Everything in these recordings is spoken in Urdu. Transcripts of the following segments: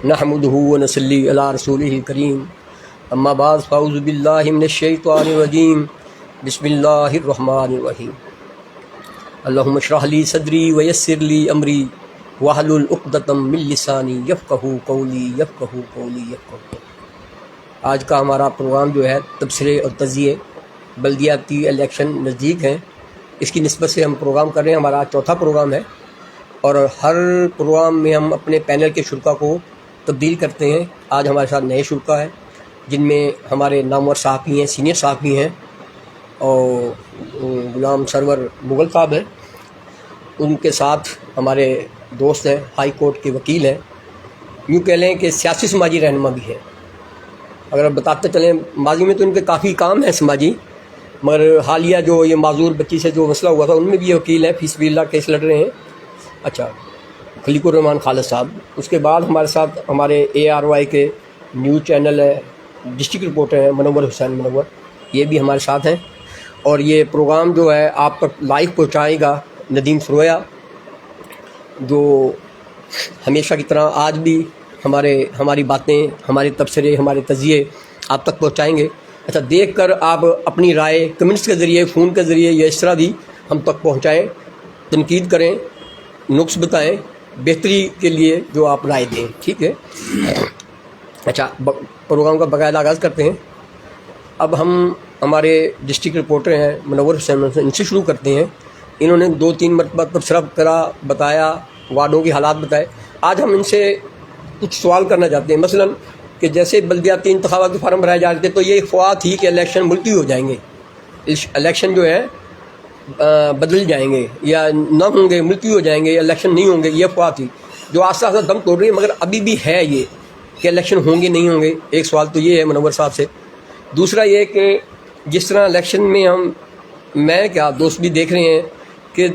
نحمدہ ونصلی علی رسولہ الکریم اما بعد فاعوذ باللہ من الشیطان الرجیم بسم اللہ الرحمن الرحیم اللہم اشرح لی صدری ویسر لی امری واحلل عقدۃ من لسانی یفقہوا قولی. آج کا ہمارا پروگرام جو ہے تبصرے اور تجزیے. بلدیاتی الیکشن نزدیک ہیں، اس کی نسبت سے ہم پروگرام کر رہے ہیں. ہمارا چوتھا پروگرام ہے اور ہر پروگرام میں ہم اپنے پینل کے شرکا کو تبدیل کرتے ہیں. آج ہمارے ساتھ نئے شرکا ہیں جن میں ہمارے نامور صحافی ہیں، سینئر صحافی ہیں، اور غلام سرور مغل صاحب ہیں. ان کے ساتھ ہمارے دوست ہیں، ہائی کورٹ کے وکیل ہیں، یوں کہہ لیں کہ سیاسی سماجی رہنما بھی ہیں. اگر آپ بتاتے چلیں ماضی میں تو ان کے کافی کام ہیں سماجی، مگر حالیہ جو یہ معذور بچی سے جو مسئلہ ہوا تھا ان میں بھی یہ وکیل ہیں، فی سبیل اللہ کیس لڑ رہے ہیں. اچھا، خلیق الرحمان خالد صاحب. اس کے بعد ہمارے ساتھ ہمارے ARY کے نیوز چینل ہے، ڈسٹرکٹ رپورٹر ہیں منور حسین منور، یہ بھی ہمارے ساتھ ہیں. اور یہ پروگرام جو ہے آپ تک لائیو پہنچائے گا ندیم سرویا، جو ہمیشہ کی طرح آج بھی ہماری باتیں، ہمارے تبصرے، ہمارے تجزیے آپ تک پہنچائیں گے. اچھا، دیکھ کر آپ اپنی رائے کمنٹس کے ذریعے، فون کے ذریعے یا اس طرح بھی ہم تک پہنچائیں، تنقید کریں، نقص بتائیں، بہتری کے لیے جو آپ رائے دیں. ٹھیک ہے. اچھا، پروگرام کا باقاعدہ آغاز کرتے ہیں. اب ہم ہمارے ڈسٹرکٹ رپورٹر ہیں منور حسین، ان سے شروع کرتے ہیں. انہوں نے 2-3 مرتبہ تبصرہ کرا، بتایا، وارڈوں کے حالات بتائے. آج ہم ان سے کچھ سوال کرنا چاہتے ہیں. مثلا کہ جیسے بلدیاتی انتخابات کے فارم بھرائے جا رہے تھے تو یہ افواہ تھی کہ الیکشن ملتوی ہو جائیں گے، الیکشن جو ہے بدل جائیں گے یا نہ ہوں گے، ملتوی ہو جائیں گے یا الیکشن نہیں ہوں گے. یہ افواہ تھی جو آہستہ آہستہ دم توڑ رہی ہے، مگر ابھی بھی ہے یہ کہ الیکشن ہوں گے نہیں ہوں گے. ایک سوال تو یہ ہے منور صاحب سے. دوسرا یہ کہ جس طرح الیکشن میں میں کیا دوست بھی دیکھ رہے ہیں کہ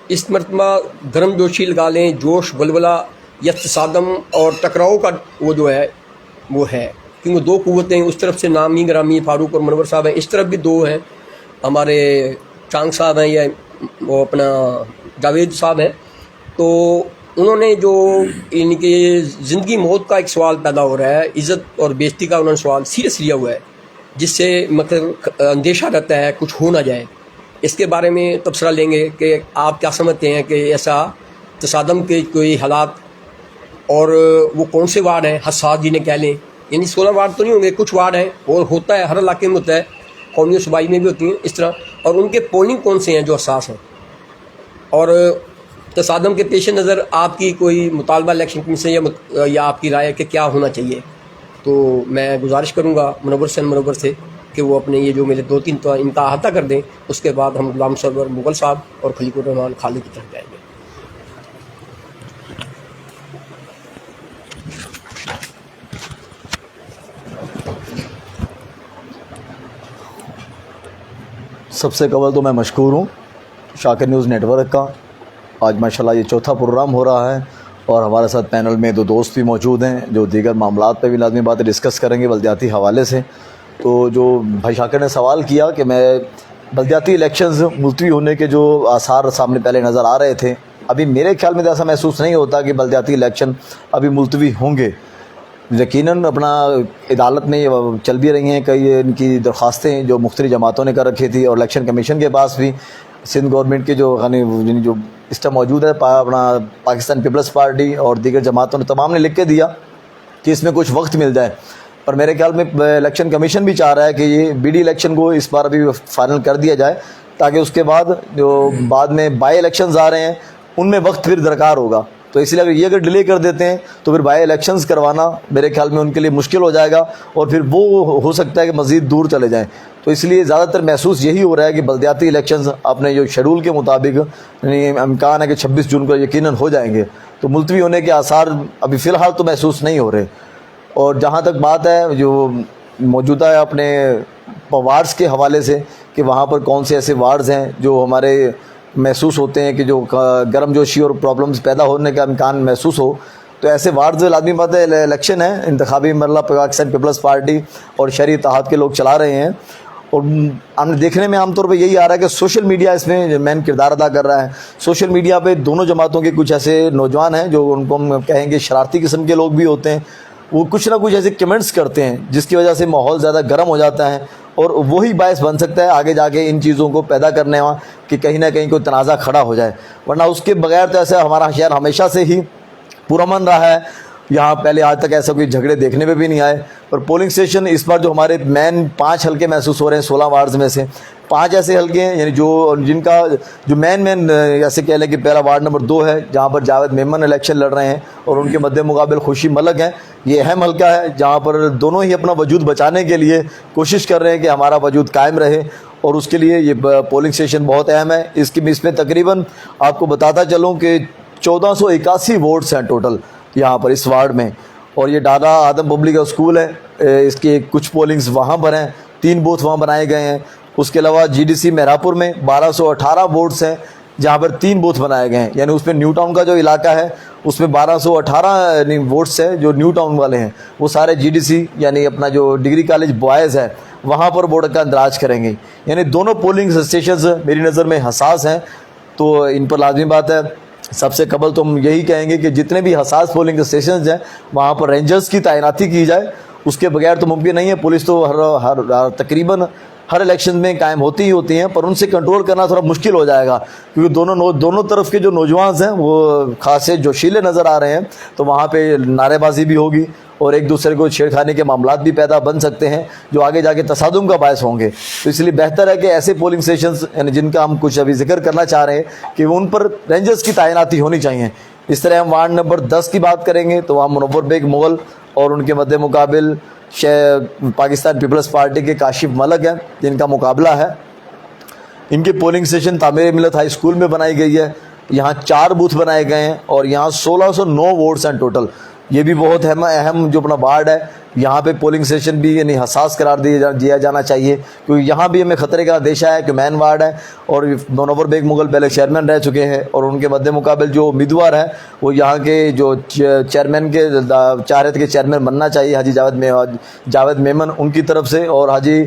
اس مرتبہ گرم جوشی لگا لیں، جوش ولولہ یا تصادم اور ٹکراؤ کا وہ جو ہے وہ ہے، کیونکہ 2 قوتیں اس طرف سے نامی گرامی فاروق اور منور صاحب ہیں، اس طرف بھی 2 ہیں، ہمارے چانگ صاحب ہیں یا وہ اپنا جاوید صاحب ہیں. تو انہوں نے جو ان کے زندگی موت کا ایک سوال پیدا ہو رہا ہے، عزت اور بےزتی کا انہوں نے سوال سیریس لیا ہوا ہے، جس سے مطلب اندیشہ رہتا ہے کچھ ہو نہ جائے. اس کے بارے میں تبصرہ لیں گے کہ آپ کیا سمجھتے ہیں کہ ایسا تصادم کے کوئی حالات، اور وہ کون سے وارڈ ہیں حساس جنہیں کہہ لیں، یعنی 16 وارڈ تو نہیں ہوں گے، کچھ وارڈ ہیں اور ہوتا ہے ہر علاقے میں ہوتا ہے، قومی و صوبائی میں بھی ہوتی ہیں اس طرح، اور ان کے پولنگ کون سے ہیں جو حساس ہیں. اور تصادم کے پیش نظر آپ کی کوئی مطالبہ الیکشن کمیشن یا آپ کی رائے کہ کیا ہونا چاہیے. تو میں گزارش کروں گا منور سے کہ وہ اپنے یہ جو میرے 2-3 تو ان کا احاطہ کر دیں. اس کے بعد ہم غلام سرور مغل صاحب اور خلیق الرحمان خالد کی طرف جائیں گے. سب سے قبل تو میں مشکور ہوں شاکر نیوز نیٹ ورک کا. آج ماشاءاللہ یہ چوتھا پروگرام ہو رہا ہے اور ہمارے ساتھ پینل میں 2 دوست بھی موجود ہیں جو دیگر معاملات پہ بھی لازمی باتیں ڈسکس کریں گے بلدیاتی حوالے سے. تو جو بھائی شاکر نے سوال کیا کہ میں بلدیاتی الیکشنز ملتوی ہونے کے جو آثار سامنے پہلے نظر آ رہے تھے، ابھی میرے خیال میں تو ایسا محسوس نہیں ہوتا کہ بلدیاتی الیکشن ابھی ملتوی ہوں گے. یقیناً اپنا عدالت میں یہ چل بھی رہی ہیں کئی ان کی درخواستیں جو مختلف جماعتوں نے کر رکھی تھی، اور الیکشن کمیشن کے پاس بھی سندھ گورنمنٹ کے جو جو سسٹم موجود ہے، اپنا پاکستان پیپلز پارٹی اور دیگر جماعتوں نے تمام نے لکھ کے دیا کہ اس میں کچھ وقت مل جائے. پر میرے خیال میں الیکشن کمیشن بھی چاہ رہا ہے کہ یہ BD الیکشن کو اس بار ابھی فائنل کر دیا جائے، تاکہ اس کے بعد جو بعد میں بائی الیکشنز آ رہے ہیں ان میں وقت پھر درکار ہوگا. تو اس لیے اگر ڈیلے کر دیتے ہیں تو پھر بائی الیکشنز کروانا میرے خیال میں ان کے لیے مشکل ہو جائے گا، اور پھر وہ ہو سکتا ہے کہ مزید دور چلے جائیں. تو اس لیے زیادہ تر محسوس یہی ہو رہا ہے کہ بلدیاتی الیکشنز اپنے جو شیڈول کے مطابق، یعنی امکان ہے کہ 26 جون کو یقیناً ہو جائیں گے. تو ملتوی ہونے کے آثار ابھی فی الحال تو محسوس نہیں ہو رہے. اور جہاں تک بات ہے جو موجودہ ہے اپنے وارڈز کے حوالے سے کہ وہاں پر کون سے ایسے وارڈز ہیں جو ہمارے محسوس ہوتے ہیں کہ جو گرم جوشی اور پرابلمز پیدا ہونے کا امکان محسوس ہو، تو ایسے وارڈز لازمی بات ہے الیکشن ہے، انتخابی مرحلہ پاکستان پیپلز پارٹی اور شہری اتحاد کے لوگ چلا رہے ہیں، اور ہم نے دیکھنے میں عام طور پہ یہی آ رہا ہے کہ سوشل میڈیا اس میں مین کردار ادا کر رہا ہے. سوشل میڈیا پہ دونوں جماعتوں کے کچھ ایسے نوجوان ہیں جو ان کو ہم کہیں گے شرارتی قسم کے لوگ بھی ہوتے ہیں. وہ کچھ نہ کچھ ایسے کمنٹس کرتے ہیں جس کی وجہ سے ماحول زیادہ گرم ہو جاتا ہے, اور وہی باعث بن سکتا ہے آگے جا کے ان چیزوں کو پیدا کرنے میں کہ کہیں نہ کہیں کوئی تنازع کھڑا ہو جائے. ورنہ اس کے بغیر تو ایسا ہمارا شہر ہمیشہ سے ہی پرامن رہا ہے. یہاں پہلے آج تک ایسا کوئی جھگڑے دیکھنے میں بھی نہیں آئے. اور پولنگ اسٹیشن اس بار جو ہمارے مین 5 حلقے محسوس ہو رہے ہیں 16 وارڈز میں سے 5 ایسے حلقے ہیں, یعنی جن کا جو مین ایسے کہہ لیں کہ پہلا وارڈ نمبر 2 ہے جہاں پر جاوید میمن الیکشن لڑ رہے ہیں اور ان کے مد مقابل خوشی ملک ہیں. یہ اہم حلقہ ہے جہاں پر دونوں ہی اپنا وجود بچانے کے لیے کوشش کر رہے ہیں کہ ہمارا وجود قائم رہے, اور اس کے لیے یہ پولنگ اسٹیشن بہت اہم ہے. اس میں تقریباً آپ کو بتاتا چلوں کہ 1481 ووٹس ہیں ٹوٹل یہاں پر اس وارڈ میں. اور یہ ڈاڈا آدم پبلک اسکول ہے, اس کے کچھ پولنگز وہاں پر ہیں, 3 بوتھ وہاں بنائے گئے ہیں. اس کے علاوہ GDC مہراپور میں 1218 ووٹس ہیں جہاں پر 3 بوتھ بنائے گئے ہیں, یعنی اس میں نیو ٹاؤن کا جو علاقہ ہے اس میں 1218 ووٹس ہیں جو نیو ٹاؤن والے ہیں, وہ سارے GDC یعنی اپنا جو ڈگری کالج بوائز ہے وہاں پر ووٹ کا اندراج کریں گے. یعنی دونوں پولنگ اسٹیشنز میری نظر میں حساس ہیں, تو ان پر لازمی بات ہے سب سے قبل تو ہم یہی کہیں گے کہ جتنے بھی حساس پولنگ اسٹیشنز ہیں وہاں پر رینجرز کی تعیناتی کی جائے. اس کے بغیر تو ممکن نہیں ہے. پولیس تو تقریباً ہر الیکشن میں قائم ہوتی ہی ہوتی ہیں, پر ان سے کنٹرول کرنا تھوڑا مشکل ہو جائے گا کیونکہ دونوں طرف کے جو نوجوان ہیں وہ خاصے جوشیلے نظر آ رہے ہیں, تو وہاں پہ نعرے بازی بھی ہوگی اور ایک دوسرے کو چھیڑخانی کے معاملات بھی پیدا بن سکتے ہیں جو آگے جا کے تصادم کا باعث ہوں گے. تو اس لیے بہتر ہے کہ ایسے پولنگ اسٹیشنز یعنی جن کا ہم کچھ ابھی ذکر کرنا چاہ رہے ہیں کہ ان پر رینجرز کی تعیناتی ہونی چاہیے. اس طرح ہم وارڈ نمبر 10 کی بات کریں گے تو وہاں منور بیگ مغل اور ان کے مد مقابل پاکستان پیپلز پارٹی کے کاشف ملک ہیں جن کا مقابلہ ہے. ان کے پولنگ اسٹیشن تعمیر ملت ہائی اسکول میں بنائی گئی ہے. یہاں 4 بوتھ بنائے گئے ہیں اور یہاں 1609 ووٹس ہیں ٹوٹل. یہ بھی بہت اہم جو اپنا وارڈ ہے. یہاں پہ پولنگ اسٹیشن بھی یعنی حساس قرار دیا جانا چاہیے کیونکہ یہاں بھی ہمیں خطرے کا اندیشہ ہے کہ مین وارڈ ہے اور منور بیگ مغل پہلے چیئرمین رہ چکے ہیں, اور ان کے مد مقابل جو امیدوار ہیں وہ یہاں کے جو چیئرمین کے چاہ رہے تھے کہ چیئرمین بننا چاہیے حاجی جاوید میمن, ان کی طرف سے اور حاجی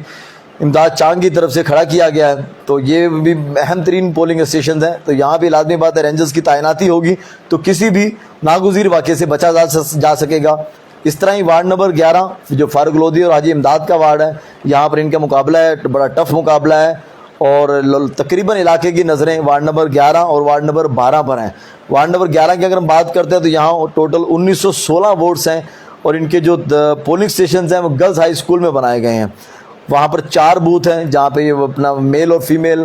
امداد چاند کی طرف سے کھڑا کیا گیا ہے. تو یہ بھی اہم ترین پولنگ اسٹیشنز ہیں. تو یہاں بھی لازمی بات ہے رینجرز کی تعیناتی ہوگی تو کسی بھی ناگزیر واقعے سے بچا جا سکے گا. اس طرح ہی وارڈ نمبر 11 جو فاروق لودھی اور حاجی امداد کا وارڈ ہے, یہاں پر ان کا مقابلہ ہے, بڑا ٹف مقابلہ ہے, اور تقریباً علاقے کی نظریں وارڈ نمبر 11 اور وارڈ نمبر 12 پر ہیں. وارڈ نمبر 11 کی اگر ہم بات کرتے ہیں تو یہاں ٹوٹل 1916 ووٹس ہیں اور ان کے جو پولنگ اسٹیشنز ہیں وہ گرلز ہائی اسکول میں بنائے گئے ہیں. وہاں پر 4 بوتھ ہیں جہاں پہ یہ اپنا میل اور فیمیل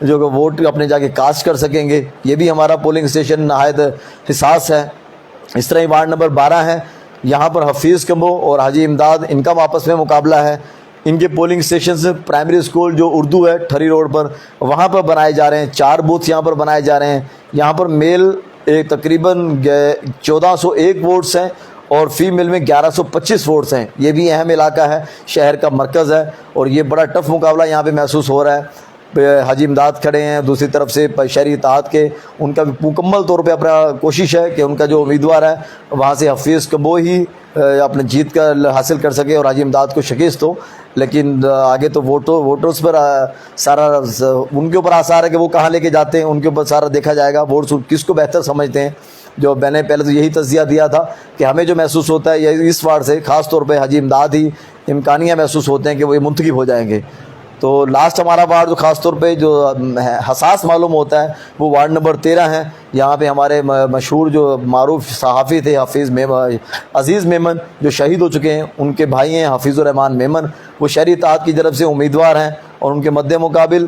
جو کہ ووٹ اپنے جا کے کاسٹ کر سکیں گے. یہ بھی ہمارا پولنگ اسٹیشن نہایت حساس ہے. اس طرح ہی وارڈ نمبر 12 ہے, یہاں پر حفیظ کمبو اور حاجی امداد ان کا آپس میں مقابلہ ہے. ان کے پولنگ اسٹیشنز پرائمری اسکول جو اردو ہے ٹھری روڈ پر وہاں پر بنائے جا رہے ہیں. 4 بوتھ یہاں پر بنائے جا رہے ہیں. یہاں پر میل تقریباً 1401 ووٹس ہیں اور فیمیل میں 1125 ووٹس ہیں. یہ بھی اہم علاقہ ہے, شہر کا مرکز ہے, اور یہ بڑا ٹف مقابلہ یہاں پہ محسوس ہو رہا ہے. حاجی امداد کھڑے ہیں, دوسری طرف سے شہری اتحاد کے ان کا بھی مکمل طور پہ اپنا کوشش ہے کہ ان کا جو امیدوار ہے وہاں سے حفیظ کمبو ہی اپنے جیت کا حاصل کر سکے اور حاجی امداد کو شکست ہو. لیکن آگے تو ووٹرز پر سارا ان کے اوپر آثار ہے کہ وہ کہاں لے کے جاتے ہیں, ان کے اوپر سارا دیکھا جائے گا ووٹس کس کو بہتر سمجھتے ہیں. جو میں نے پہلے تو یہی تجزیہ دیا تھا کہ ہمیں جو محسوس ہوتا ہے یہ اس وارڈ سے خاص طور پہ حاجی امداد ہی امکانیہ محسوس ہوتے ہیں کہ وہ منتخب ہو جائیں گے. تو لاسٹ ہمارا وارڈ جو خاص طور پہ جو حساس معلوم ہوتا ہے وہ وارڈ نمبر 13 ہے. یہاں پہ ہمارے مشہور جو معروف صحافی تھے عزیز میمن جو شہید ہو چکے ہیں, ان کے بھائی ہیں حفیظ الرحمان میمن, وہ شہری اتحاد کی طرف سے امیدوار ہیں, اور ان کے مد مقابل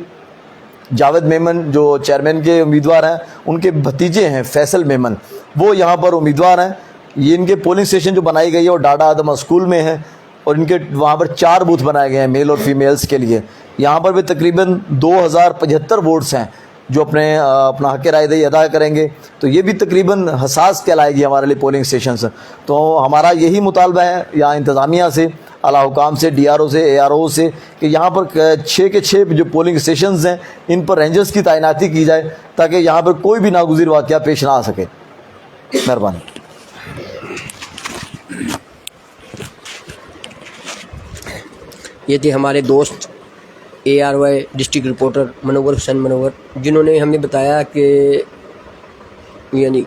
جاوید میمن جو چیئرمین کے امیدوار ہیں, ان کے بھتیجے ہیں فیصل میمن, وہ یہاں پر امیدوار ہیں. یہ ان کے پولنگ اسٹیشن جو بنائی گئی ہے وہ ڈاڈا آدم اسکول میں ہے, اور ان کے وہاں پر 4 بوتھ بنائے گئے ہیں میل اور فیمیلز کے لیے. یہاں پر بھی تقریباً 2075 ووٹس ہیں جو اپنا حق رائے دہی ادا کریں گے. تو یہ بھی تقریباً حساس کہلائے گی ہمارے لیے پولنگ اسٹیشنز. تو ہمارا یہی مطالبہ ہے یہاں انتظامیہ سے, اعلیٰ حکام سے, DRO سے, ARO سے کہ یہاں پر 6 کے 6 جو پولنگ اسٹیشنز ہیں ان پر رینجرز کی تعیناتی کی جائے تاکہ یہاں پر کوئی بھی ناگزیر واقعہ پیش نہ آ سکے. مہربانی. یہ تھے ہمارے دوست ARY ڈسٹرکٹ رپورٹر منور حسین منور، جنہوں نے ہمیں بتایا کہ یعنی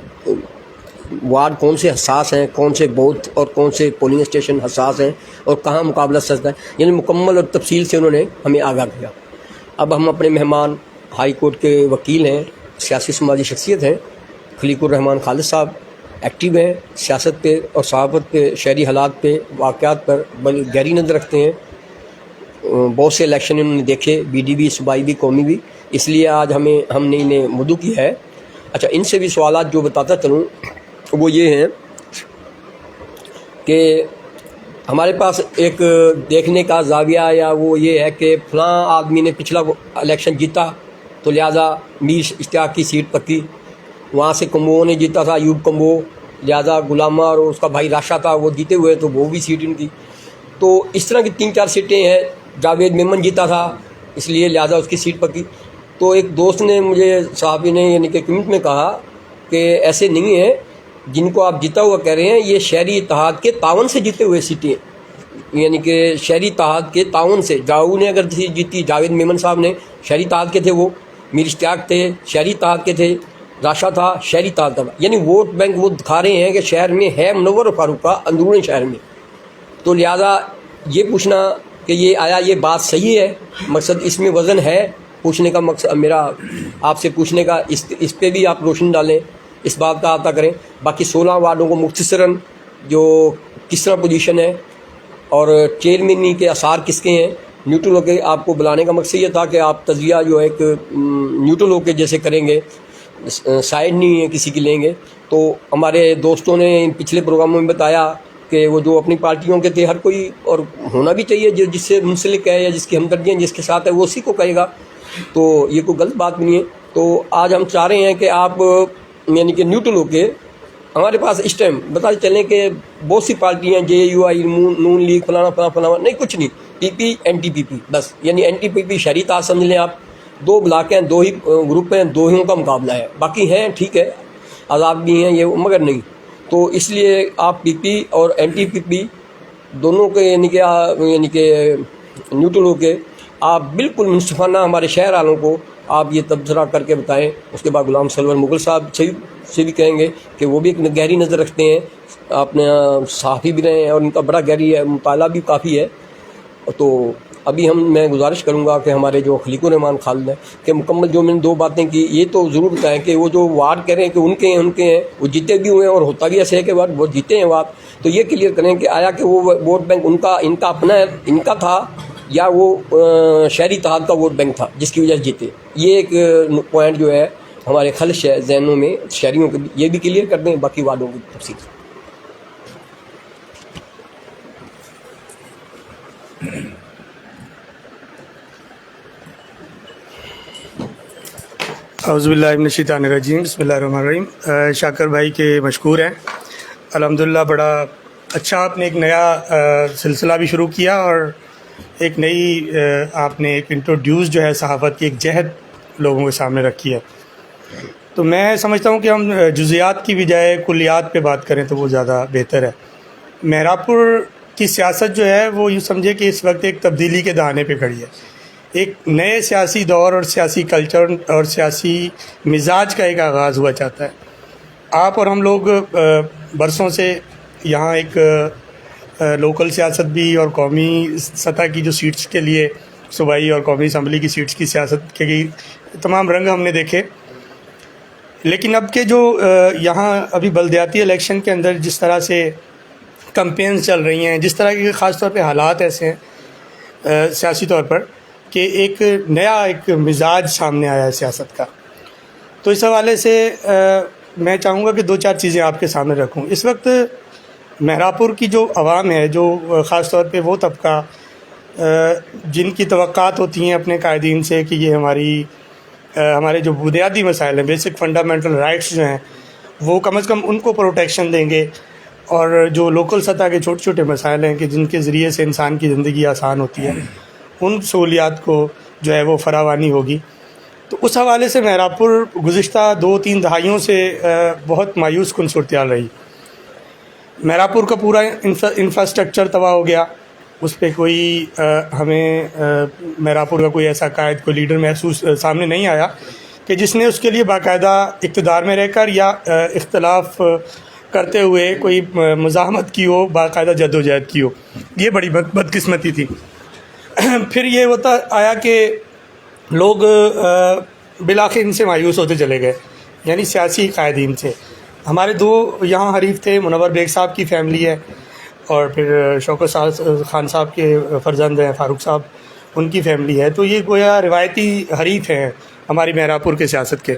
وارڈ کون سے حساس ہیں، کون سے بوتھ اور کون سے پولنگ اسٹیشن حساس ہیں اور کہاں مقابلہ سجدہ ہے، یعنی مکمل اور تفصیل سے انہوں نے ہمیں آگاہ کیا۔ اب ہم اپنے مہمان ہائی کورٹ کے وکیل ہیں، سیاسی سماجی شخصیت ہیں، خلیق الرحمان خالد صاحب ایکٹیو ہیں، سیاست پہ اور صحافت پہ، شہری حالات پہ، واقعات پر بڑی گہری نظر رکھتے ہیں۔ بہت سے الیکشن انہوں نے دیکھے، BD بھی، صوبائی بھی، قومی بھی، اس لیے آج ہم نے انہیں مدعو کیا ہے۔ اچھا، ان سے بھی سوالات جو بتاتا چلوں وہ یہ ہیں کہ ہمارے پاس ایک دیکھنے کا زاویہ یا وہ یہ ہے کہ فلاں آدمی نے پچھلا الیکشن جیتا تو لہٰذا میر اشتیاق کی سیٹ پکی، وہاں سے کمبو نے جیتا تھا، ایوب کمبو، لہٰذا غلامہ اور اس کا بھائی راشا تھا وہ جیتے ہوئے تو وہ بھی سیٹ ان کی۔ تو اس طرح کی 3-4 سیٹیں ہیں۔ جاوید میمن جیتا تھا اس لیے لہٰذا اس کی سیٹ پکی۔ تو ایک دوست نے مجھے، صحافی نے یعنی کہ کمنٹ میں کہا کہ ایسے نہیں ہے، جن کو آپ جیتا ہوا کہہ رہے ہیں یہ شہری اتحاد کے تعاون سے جیتے ہوئے سیٹیں، یعنی کہ شہری اتحاد کے تعاون سے۔ جاؤ نے اگر جیتی، جاوید میمن صاحب نے شہری اتحاد کے تھے، وہ میر اشتیاق تھے شہری اتحاد کے تھے، راشا تھا شہری اتحاد کا، یعنی ووٹ بینک وہ دکھا رہے ہیں کہ شہر میں ہے منور فاروق کا اندرون شہر میں۔ تو لہٰذا یہ پوچھنا کہ یہ آیا یہ بات صحیح ہے، مقصد اس میں وزن ہے پوچھنے کا، مقصد میرا آپ سے پوچھنے کا اس پہ بھی آپ روشنی ڈالیں، اس بات کا احاطہ کریں۔ باقی 16 وارڈوں کو مختصراً جو کس طرح پوزیشن ہے اور چیئرمینی کے اثار کس کے ہیں، نیوٹرل ہو کے آپ کو بلانے کا مقصد یہ تھا کہ آپ تجزیہ جو ہے ایک نیوٹرل ہو کے جیسے کریں گے، سائڈ نہیں ہے کسی کی لیں گے۔ تو ہمارے دوستوں نے پچھلے پروگراموں میں بتایا کہ وہ جو اپنی پارٹیوں کے تھے، ہر کوئی اور ہونا بھی چاہیے جو جس سے منسلک ہے یا جس کی ہمدردیاں جس کے ساتھ ہے وہ اسی کو کہے گا، تو یہ کوئی غلط بات نہیں ہے۔ تو آج ہم چاہ رہے ہیں کہ آپ یعنی کہ نیوٹرل ہو کے ہمارے پاس اس ٹائم بتاتے چلیں کہ بہت سی پارٹیاں JUI، نون لیگ، فلانا فلانا فلانا، نہیں کچھ نہیں، PP NTPP بس، یعنی NTPP شہری اتحاد سمجھ لیں آپ، 2 بلاک ہیں، 2 ہی گروپ ہیں، 2 ہیوں کا مقابلہ ہے، باقی ہیں ٹھیک ہے آزاد بھی ہیں یہ مگر نہیں۔ تو اس لیے آپ PP اور NTPP دونوں کے یعنی کہ نیوٹرل ہو کے آپ بالکل منصفانہ ہمارے شہر والوں کو آپ یہ تبصرہ کر کے بتائیں۔ اس کے بعد غلام سرور مغل صاحب سے بھی کہیں گے کہ وہ بھی ایک گہری نظر رکھتے ہیں، اپنے صحافی بھی رہے ہیں اور ان کا بڑا گہری ہے، مطالعہ بھی کافی ہے۔ تو ابھی میں گزارش کروں گا کہ ہمارے جو خلیق الرحمان خالد ہیں کہ مکمل جو میں نے 2 باتیں کی یہ تو ضرور بتائیں کہ وہ جو وارڈ کہہ رہے ہیں کہ ان کے ہیں وہ جیتے بھی ہوئے ہیں اور ہوتا بھی ایسے ہے کہ وہ جیتے ہیں وارڈ، تو یہ کلیئر کریں کہ آیا کہ وہ ووٹ بینک ان کا اپنا ان کا تھا یا وہ شہری اتحاد کا ووٹ بینک تھا جس کی وجہ سے جیتے۔ یہ ایک پوائنٹ جو ہے ہمارے خلش ہے ذہنوں میں شہریوں کے، یہ بھی کلیئر کر دیں، باقی وارڈوں کی تفصیل۔ اعوذ باللہ من الشیطان الرجیم، بسم اللہ الرحمن الرحیم۔ شاکر بھائی کے مشکور ہیں الحمدللہ، بڑا اچھا آپ نے ایک نیا سلسلہ بھی شروع کیا اور ایک نئی آپ نے ایک انٹروڈیوس جو ہے صحافت کی ایک جہد لوگوں کے سامنے رکھی ہے۔ تو میں سمجھتا ہوں کہ ہم جزیات کی بجائے کلیات پہ بات کریں تو وہ زیادہ بہتر ہے۔ مہراپور کی سیاست جو ہے وہ یوں سمجھے کہ اس وقت ایک تبدیلی کے دہانے پہ کھڑی ہے، ایک نئے سیاسی دور اور سیاسی کلچر اور سیاسی مزاج کا ایک آغاز ہوا چاہتا ہے۔ آپ اور ہم لوگ برسوں سے یہاں ایک لوکل سیاست بھی اور قومی سطح کی جو سیٹس کے لیے صوبائی اور قومی اسمبلی کی سیٹس کی سیاست کے تمام رنگ ہم نے دیکھے، لیکن اب کے جو یہاں ابھی بلدیاتی الیکشن کے اندر جس طرح سے کمپینز چل رہی ہیں، جس طرح کے خاص طور پہ حالات ایسے ہیں سیاسی طور پر کہ ایک نیا ایک مزاج سامنے آیا ہے سیاست کا، تو اس حوالے سے میں چاہوں گا کہ 2-4 چیزیں آپ کے سامنے رکھوں۔ اس وقت مہراپور کی جو عوام ہے، جو خاص طور پہ وہ طبقہ جن کی توقعات ہوتی ہیں اپنے قائدین سے کہ یہ ہمارے جو بنیادی مسائل ہیں، بیسک فنڈامنٹل رائٹس جو ہیں، وہ کم از کم ان کو پروٹیکشن دیں گے، اور جو لوکل سطح کے چھوٹے چھوٹے مسائل ہیں کہ جن کے ذریعے سے انسان کی زندگی آسان ہوتی ہے، ان سہولیات کو جو ہے وہ فراوانی ہوگی۔ تو اس حوالے سے مہراپور گزشتہ 2-3 دہائیوں سے بہت مایوس کن صورتحال رہی۔ مہراپور کا پورا انفراسٹرکچر تباہ ہو گیا، اس پہ کوئی ہمیں میراپور کا کوئی ایسا قائد، کوئی لیڈر محسوس سامنے نہیں آیا کہ جس نے اس کے لیے باقاعدہ اقتدار میں رہ کر یا اختلاف کرتے ہوئے کوئی مزاحمت کی ہو، باقاعدہ جدوجہد کی ہو. یہ بڑی بدقسمتی تھی. پھر یہ ہوتا آیا کہ لوگ بالآخر ان سے مایوس ہوتے چلے گئے، یعنی سیاسی قائدین سے. ہمارے دو یہاں حریف تھے، منور بیگ صاحب کی فیملی ہے، اور پھر شوکت خان صاحب کے فرزند ہیں فاروق صاحب، ان کی فیملی ہے. تو یہ گویا روایتی حریف ہیں ہماری میراپور کے سیاست کے.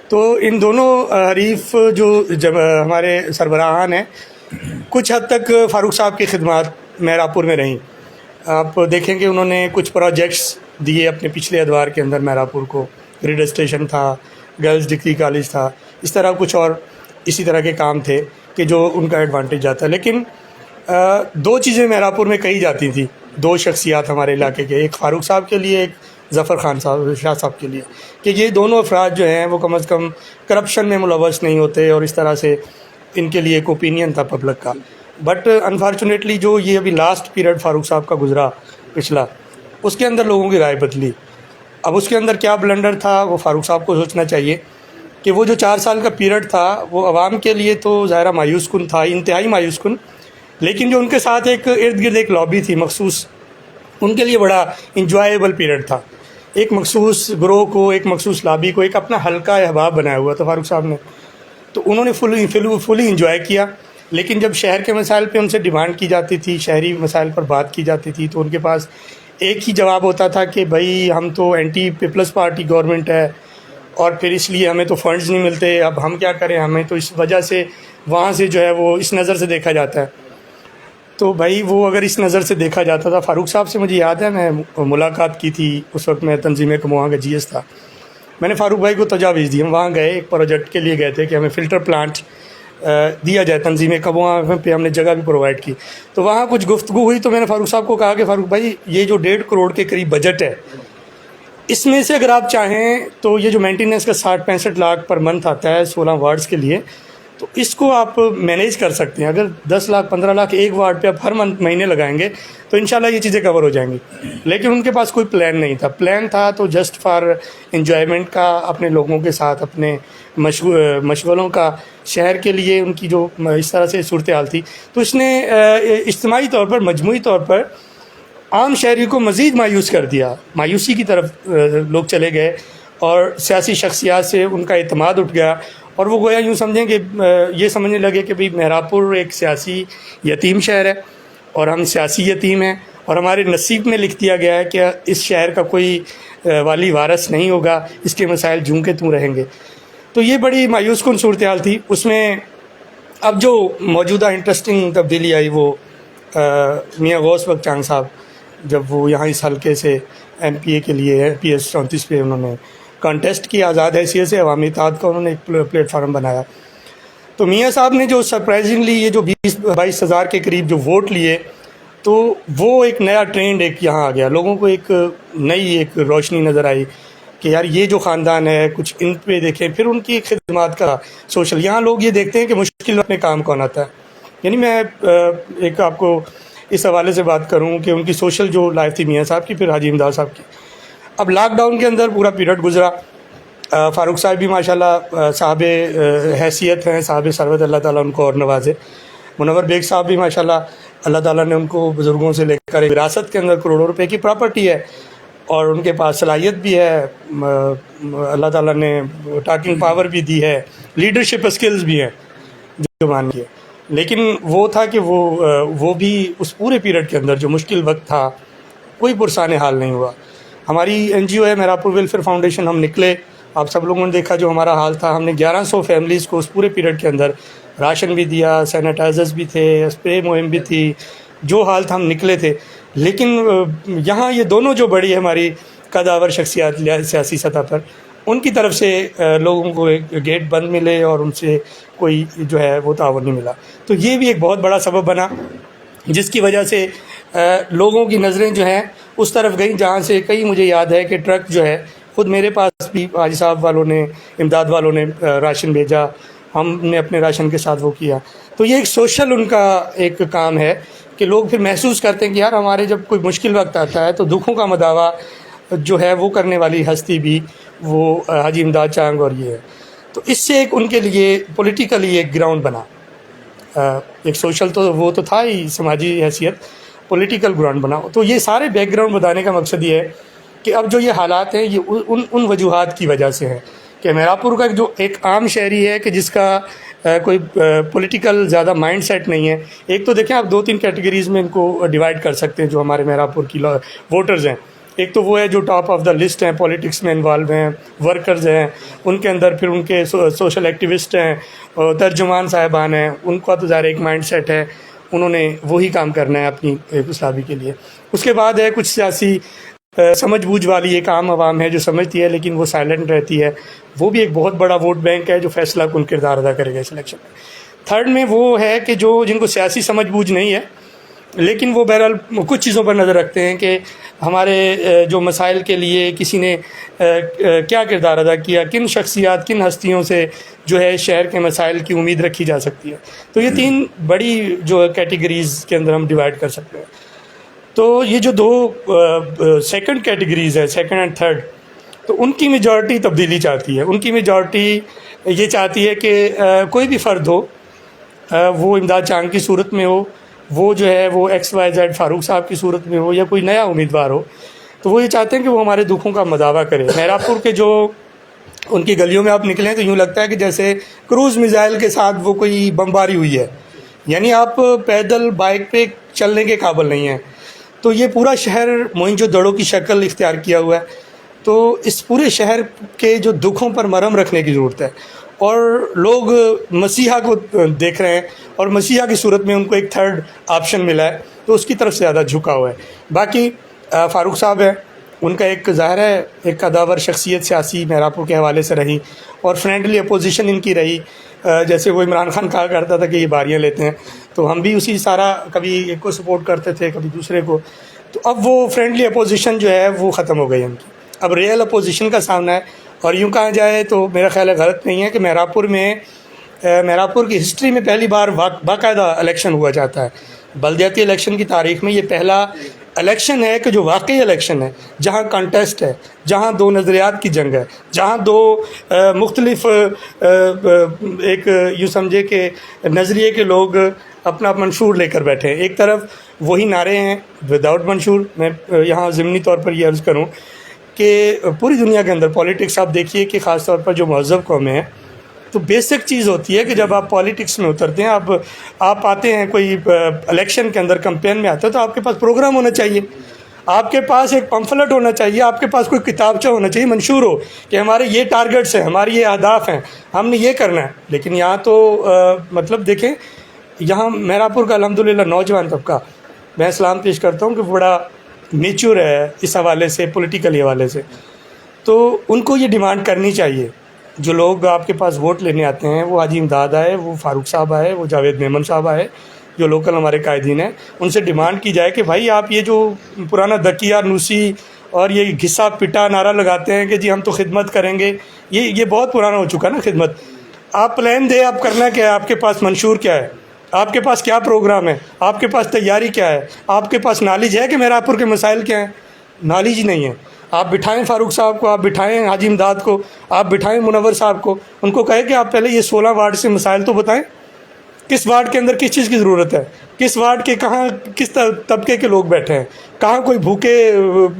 تو ان دونوں حریف جو ہمارے سربراہان ہیں، کچھ حد تک فاروق صاحب کی خدمات میراپور میں رہیں. آپ دیکھیں کہ انہوں نے کچھ پروجیکٹس دیے اپنے پچھلے ادوار کے اندر میراپور کو. ریڈیو اسٹیشن تھا، گرلز ڈگری کالج تھا، اس طرح کچھ اور اسی طرح کے کام تھے کہ جو ان کا ایڈوانٹیج جاتا ہے. لیکن دو چیزیں میراپور میں کہی جاتی تھیں، دو شخصیات ہمارے علاقے کے، ایک فاروق صاحب کے لیے، ایک ظفر خان صاحب شاہ صاحب کے لیے، کہ یہ دونوں افراد جو ہیں وہ کم از کم کرپشن میں ملوث نہیں ہوتے، اور اس طرح سے ان کے لیے ایک اوپینین تھا پبلک کا. بٹ انفارچونیٹلی جو یہ ابھی لاسٹ پیریڈ فاروق صاحب کا گزرا پچھلا، اس کے اندر لوگوں کی رائے بدلی. اب اس کے اندر کیا بلنڈر تھا وہ فاروق صاحب کو سوچنا چاہیے کہ وہ جو 4 سال کا پیریڈ تھا وہ عوام کے لیے تو ظاہرہ مایوس کن تھا، انتہائی مایوس کن. لیکن جو ان کے ساتھ ایک ارد گرد ایک لابی تھی مخصوص، ان کے لیے بڑا انجوائیبل پیریڈ تھا. ایک مخصوص گروہ کو، ایک مخصوص لابی کو ایک اپنا حلقہ احباب بنایا ہوا تھا فاروق صاحب نے. تو انہوں نے فلی انجوائے کیا. لیکن جب شہر کے مسائل پہ ان سے ڈیمانڈ کی جاتی تھی، شہری مسائل پر بات کی جاتی تھی، تو ان کے پاس ایک ہی جواب ہوتا تھا کہ بھائی ہم تو اینٹی پیپلز پارٹی گورنمنٹ ہے، اور پھر اس لیے ہمیں تو فنڈز نہیں ملتے، اب ہم کیا کریں، ہمیں تو اس وجہ سے وہاں سے جو ہے وہ اس نظر سے دیکھا جاتا ہے. تو بھائی وہ اگر اس نظر سے دیکھا جاتا تھا، فاروق صاحب سے مجھے یاد ہے میں ملاقات کی تھی، اس وقت میں تنظیم کموہاں کا GS تھا. میں نے فاروق بھائی کو تجاویز دی، ہم وہاں گئے ایک پروجیکٹ کے لیے گئے تھے کہ ہمیں فلٹر پلانٹ دیا جائے تنظیم کموہاں پہ، ہم نے جگہ بھی پرووائڈ کی. تو وہاں کچھ گفتگو ہوئی تو میں نے فاروق صاحب کو کہا کہ فاروق بھائی یہ جو 1.5 کروڑ کے قریب بجٹ ہے، اس میں سے اگر آپ چاہیں تو یہ جو مینٹیننس کا 60-65 لاکھ پر منتھ آتا ہے 16 وارڈز کے لیے، تو اس کو آپ مینیج کر سکتے ہیں. اگر 10 لاکھ 15 لاکھ ایک وارڈ پہ آپ ہر مہینے لگائیں گے تو انشاءاللہ یہ چیزیں کور ہو جائیں گی. لیکن ان کے پاس کوئی پلان نہیں تھا. پلان تھا تو جسٹ فار انجوائمنٹ کا، اپنے لوگوں کے ساتھ اپنے مشغلوں کا، شہر کے لیے ان کی جو اس طرح سے صورتحال تھی. تو اس نے اجتماعی طور پر، مجموعی طور پر عام شہری کو مزید مایوس کر دیا. مایوسی کی طرف لوگ چلے گئے اور سیاسی شخصیات سے ان کا اعتماد اٹھ گیا، اور وہ گویا یوں سمجھیں کہ یہ سمجھنے لگے کہ بھئی میراپور ایک سیاسی یتیم شہر ہے اور ہم سیاسی یتیم ہیں، اور ہمارے نصیب میں لکھ دیا گیا ہے کہ اس شہر کا کوئی والی وارث نہیں ہوگا، اس کے مسائل جوں کے توں رہیں گے. تو یہ بڑی مایوس کن صورتحال تھی. اس میں اب جو موجودہ انٹرسٹنگ تبدیلی آئی وہ میاں غوث بخش چاند صاحب جب وہ یہاں اس حلقے سے MPA کے لیے PS 34 پہ انہوں نے کانٹیسٹ کی، آزاد حیثیت سے عوامی اتحاد کا انہوں نے ایک پلیٹ فارم بنایا. تو میاں صاحب نے جو سرپرائزنگلی یہ جو 20-22 ہزار کے قریب جو ووٹ لیے، تو وہ ایک نیا ٹرینڈ ایک یہاں آ گیا. لوگوں کو ایک نئی ایک روشنی نظر آئی کہ یار یہ جو خاندان ہے کچھ ان پہ دیکھیں. پھر ان کی خدمات کا سوشل، یہاں لوگ یہ دیکھتے ہیں کہ مشکل وقت میں کام کون آتا ہے. یعنی میں ایک آپ کو اس حوالے سے بات کروں کہ ان کی سوشل جو لائف تھی میاں صاحب کی، پھر حاجی امداد صاحب کی. اب لاک ڈاؤن کے اندر پورا پیریڈ گزرا. فاروق صاحب بھی ماشاءاللہ صاحب حیثیت ہیں، صاحب ثروت، اللہ تعالیٰ ان کو اور نوازے. منور بیگ صاحب بھی ماشاءاللہ اللہ تعالیٰ نے ان کو بزرگوں سے لے کر ایک وراثت کے اندر کروڑوں روپے کی پراپرٹی ہے، اور ان کے پاس صلاحیت بھی ہے، اللہ تعالیٰ نے ٹاکنگ پاور بھی دی ہے، لیڈرشپ اسکلز بھی ہیں جو مان ہے. لیکن وہ تھا کہ وہ بھی اس پورے پیریڈ کے اندر جو مشکل وقت تھا کوئی پرسان حال نہیں ہوا. ہماری NGO ہے میراپور ویلفیئر فاؤنڈیشن، ہم نکلے، آپ سب لوگوں نے دیکھا جو ہمارا حال تھا. ہم نے 1100 فیملیز کو اس پورے پیریڈ کے اندر راشن بھی دیا، سینیٹائزرز بھی تھے، اسپرے مہم بھی تھی، جو حال تھا ہم نکلے تھے. لیکن یہاں یہ دونوں جو بڑی ہماری قداور شخصیات سیاسی سطح پر، ان کی طرف سے لوگوں کو ایک گیٹ بند ملے اور ان سے کوئی جو ہے وہ تعاون نہیں ملا. تو یہ بھی ایک بہت بڑا سبب بنا جس کی وجہ سے لوگوں کی نظریں جو ہیں اس طرف گئیں جہاں سے کئی، مجھے یاد ہے کہ ٹرک جو ہے خود میرے پاس بھی حاجی صاحب والوں نے، امداد والوں نے راشن بھیجا، ہم نے اپنے راشن کے ساتھ وہ کیا. تو یہ ایک سوشل ان کا ایک کام ہے کہ لوگ پھر محسوس کرتے ہیں کہ یار ہمارے جب کوئی مشکل وقت آتا ہے تو دکھوں کا مداوع جو ہے وہ کرنے والی ہستی بھی وہ حاجی امداد چانگ اور یہ ہے. تو اس سے ایک ان کے لیے پولیٹیکلی ایک گراؤنڈ بنا. ایک سوشل تو وہ تو تھا ہی، سماجی حیثیت، پولیٹیکل گراؤنڈ بنا. تو یہ سارے بیک گراؤنڈ بتانے کا مقصد یہ ہے کہ اب جو یہ حالات ہیں یہ ان وجوہات کی وجہ سے ہیں کہ میرا پور کا جو ایک عام شہری ہے کہ جس کا کوئی پولیٹیکل زیادہ مائنڈ سیٹ نہیں ہے. ایک تو دیکھیں آپ 2-3 کیٹیگریز میں ان کو ڈیوائڈ کر سکتے ہیں جو ہمارے میرا پور کی ووٹرز ہیں. ایک تو وہ ہے جو ٹاپ آف دا لسٹ ہیں، پولیٹکس میں انوالو ہیں، ورکرز ہیں، ان کے اندر پھر ان کے سوشل ایکٹیوسٹ ہیں، ترجمان صاحبان ہیں، ان کا تو ظاہر ایک مائنڈ سیٹ ہے، انہوں نے وہی کام کرنا ہے اپنی اسلامی کے لیے. اس کے بعد ہے کچھ سیاسی سمجھ بوجھ والی ایک عام عوام ہے جو سمجھتی ہے لیکن وہ سائلنٹ رہتی ہے. وہ بھی ایک بہت بڑا ووٹ بینک ہے جو فیصلہ کن کردار ادا کرے گا اس الیکشن میں. تھرڈ میں وہ ہے کہ جن کو سیاسی سمجھ بوجھ نہیں ہے لیکن وہ بہرحال کچھ چیزوں پر نظر رکھتے ہیں کہ ہمارے جو مسائل کے لیے کسی نے کیا کردار ادا کیا، کن شخصیات، کن ہستیوں سے جو ہے شہر کے مسائل کی امید رکھی جا سکتی ہے. تو یہ 3 بڑی جو کیٹیگریز کے اندر ہم ڈیوائڈ کر سکتے ہیں. تو یہ جو 2 سیکنڈ کیٹیگریز ہے، سیکنڈ اینڈ تھرڈ، تو ان کی میجورٹی تبدیلی چاہتی ہے. ان کی میجورٹی یہ چاہتی ہے کہ کوئی بھی فرد ہو، وہ امداد چانگ کی صورت میں ہو، وہ جو ہے وہ XYZ فاروق صاحب کی صورت میں ہو، یا کوئی نیا امیدوار ہو، تو وہ یہ چاہتے ہیں کہ وہ ہمارے دکھوں کا مداوع کرے. میرا پور کے جو ان کی گلیوں میں آپ نکلیں تو یوں لگتا ہے کہ جیسے کروز میزائل کے ساتھ وہ کوئی بمباری ہوئی ہے، یعنی آپ پیدل بائک پہ چلنے کے قابل نہیں ہیں. تو یہ پورا شہر موئنجو دڑو کی شکل اختیار کیا ہوا ہے. تو اس پورے شہر کے جو دکھوں پر مرہم رکھنے کی ضرورت ہے، اور لوگ مسیحا کو دیکھ رہے ہیں اور مسیحا کی صورت میں ان کو ایک تھرڈ آپشن ملا ہے تو اس کی طرف سے زیادہ جھکا ہوا ہے. باقی فاروق صاحب ہیں، ان کا ایک ظاہر ہے ایک قداور شخصیت سیاسی میرا پور کے حوالے سے رہی اور فرینڈلی اپوزیشن ان کی رہی. جیسے وہ عمران خان کہا کرتا تھا کہ یہ باریاں لیتے ہیں، تو ہم بھی اسی سارا کبھی ایک کو سپورٹ کرتے تھے کبھی دوسرے کو. تو اب وہ فرینڈلی اپوزیشن جو ہے وہ ختم ہو گئی ان کی، اب ریئل اپوزیشن کا سامنا ہے. اور یوں کہا جائے تو میرا خیال ہے غلط نہیں ہے کہ میرا پور کی ہسٹری میں پہلی بار باقاعدہ الیکشن ہوا جاتا ہے. بلدیاتی الیکشن کی تاریخ میں یہ پہلا الیکشن ہے کہ جو واقعی الیکشن ہے، جہاں کنٹیسٹ ہے، جہاں 2 نظریات کی جنگ ہے، جہاں 2 مختلف ایک یوں سمجھے کہ نظریے کے لوگ اپنا منشور لے کر بیٹھے ہیں. ایک طرف وہی نعرے ہیں وداؤٹ منشور. میں یہاں ضمنی طور پر یہ عرض کروں کہ پوری دنیا کے اندر پولیٹکس آپ دیکھیے کہ خاص طور پر جو مہذب قومیں ہیں، تو بیسک چیز ہوتی ہے کہ جب آپ پولیٹکس میں اترتے ہیں، آپ آتے ہیں کوئی الیکشن کے اندر کمپین میں آتے ہیں، تو آپ کے پاس پروگرام ہونا چاہیے، آپ کے پاس ایک پمفلٹ ہونا چاہیے، آپ کے پاس کوئی کتابچہ ہونا چاہیے، منشور ہو کہ ہمارے یہ ٹارگٹس ہیں، ہماری یہ اہداف ہیں، ہم نے یہ کرنا ہے. لیکن یہاں تو مطلب دیکھیں، یہاں میرا پور کا الحمدللہ نوجوان طبقہ، میں سلام پیش کرتا ہوں کہ بڑا میچور ہے اس حوالے سے، پولیٹیکل حوالے سے. تو ان کو یہ ڈیمانڈ کرنی چاہیے، جو لوگ آپ کے پاس ووٹ لینے آتے ہیں، وہ حاجی امداد آئے، وہ فاروق صاحب آئے، وہ جاوید میمن صاحب آئے، جو لوکل ہمارے قائدین ہیں، ان سے ڈیمانڈ کی جائے کہ بھائی آپ یہ جو پرانا دکیا نوسی اور یہ گھسا پٹا نعرہ لگاتے ہیں کہ جی ہم تو خدمت کریں گے، یہ بہت پرانا ہو چکا نا خدمت. آپ پلان دے، آپ کرنا کیا ہے، آپ کے پاس منشور کیا ہے، آپ کے پاس کیا پروگرام ہے، آپ کے پاس تیاری کیا ہے، آپ کے پاس نالج ہے کہ میرا پور کے مسائل کیا ہیں؟ نالج ہی نہیں ہے. آپ بٹھائیں فاروق صاحب کو، آپ بٹھائیں حاجی امداد کو، آپ بٹھائیں منور صاحب کو، ان کو کہے کہ آپ پہلے یہ 16 وارڈ سے مسائل تو بتائیں، کس وارڈ کے اندر کس چیز کی ضرورت ہے، کس وارڈ کے کہاں کس طبقے کے لوگ بیٹھے ہیں، کہاں کوئی بھوکے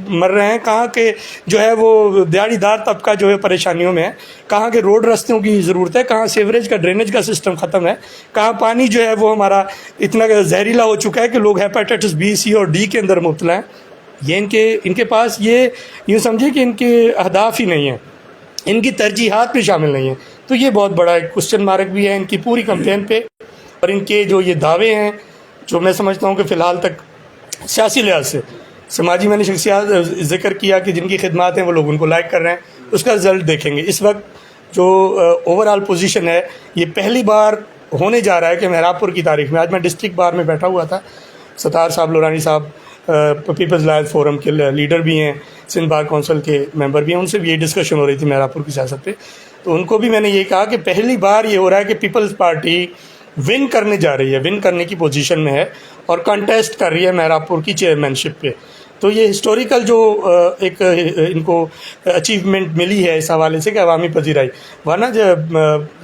مر رہے ہیں، کہاں کے جو ہے وہ دیہڑی دار طبقہ جو ہے پریشانیوں میں ہے، کہاں کے روڈ رستوں کی ضرورت ہے، کہاں سیوریج کا ڈرینیج کا سسٹم ختم ہے، کہاں پانی جو ہے وہ ہمارا اتنا زہریلا ہو چکا ہے کہ لوگ ہیپاٹائٹس B, C اور D کے اندر مبتلا ہیں. یہ ان کے پاس یہ یوں سمجھے کہ ان کے اہداف ہی نہیں ہیں، ان کی ترجیحات میں شامل نہیں ہیں. تو یہ بہت بڑا ایک کوسچن مارک بھی ہے ان کی پوری کمپین پہ، اور ان کے جو یہ دعوے ہیں جو میں سمجھتا ہوں کہ فی الحال تک سیاسی لحاظ سے سماجی میں نے شخصیات ذکر کیا کہ جن کی خدمات ہیں وہ لوگ ان کو لائک کر رہے ہیں، اس کا رزلٹ دیکھیں گے. اس وقت جو اوور آل پوزیشن ہے، یہ پہلی بار ہونے جا رہا ہے کہ میرا پور کی تاریخ میں. آج میں ڈسٹرکٹ بار میں بیٹھا ہوا تھا، ستار صاحب لورانی صاحب پیپلز لائف فورم کے لیڈر بھی ہیں، سندھ بار کونسل کے ممبر بھی ہیں، ان سے بھی یہ ڈسکشن ہو رہی تھی میرا پور کی سیاست پہ. تو ان کو بھی میں نے یہ کہا کہ پہلی بار یہ ہو رہا ہے کہ پیپلز پارٹی ون کرنے جا رہی ہے، ون کرنے کی پوزیشن میں ہے اور کنٹیسٹ کر رہی ہے مہراپور کی چیئرمین شپ پہ. تو یہ ہسٹوریکل جو ایک ان کو اچیومنٹ ملی ہے اس حوالے سے کہ عوامی پذیرائی، ورنہ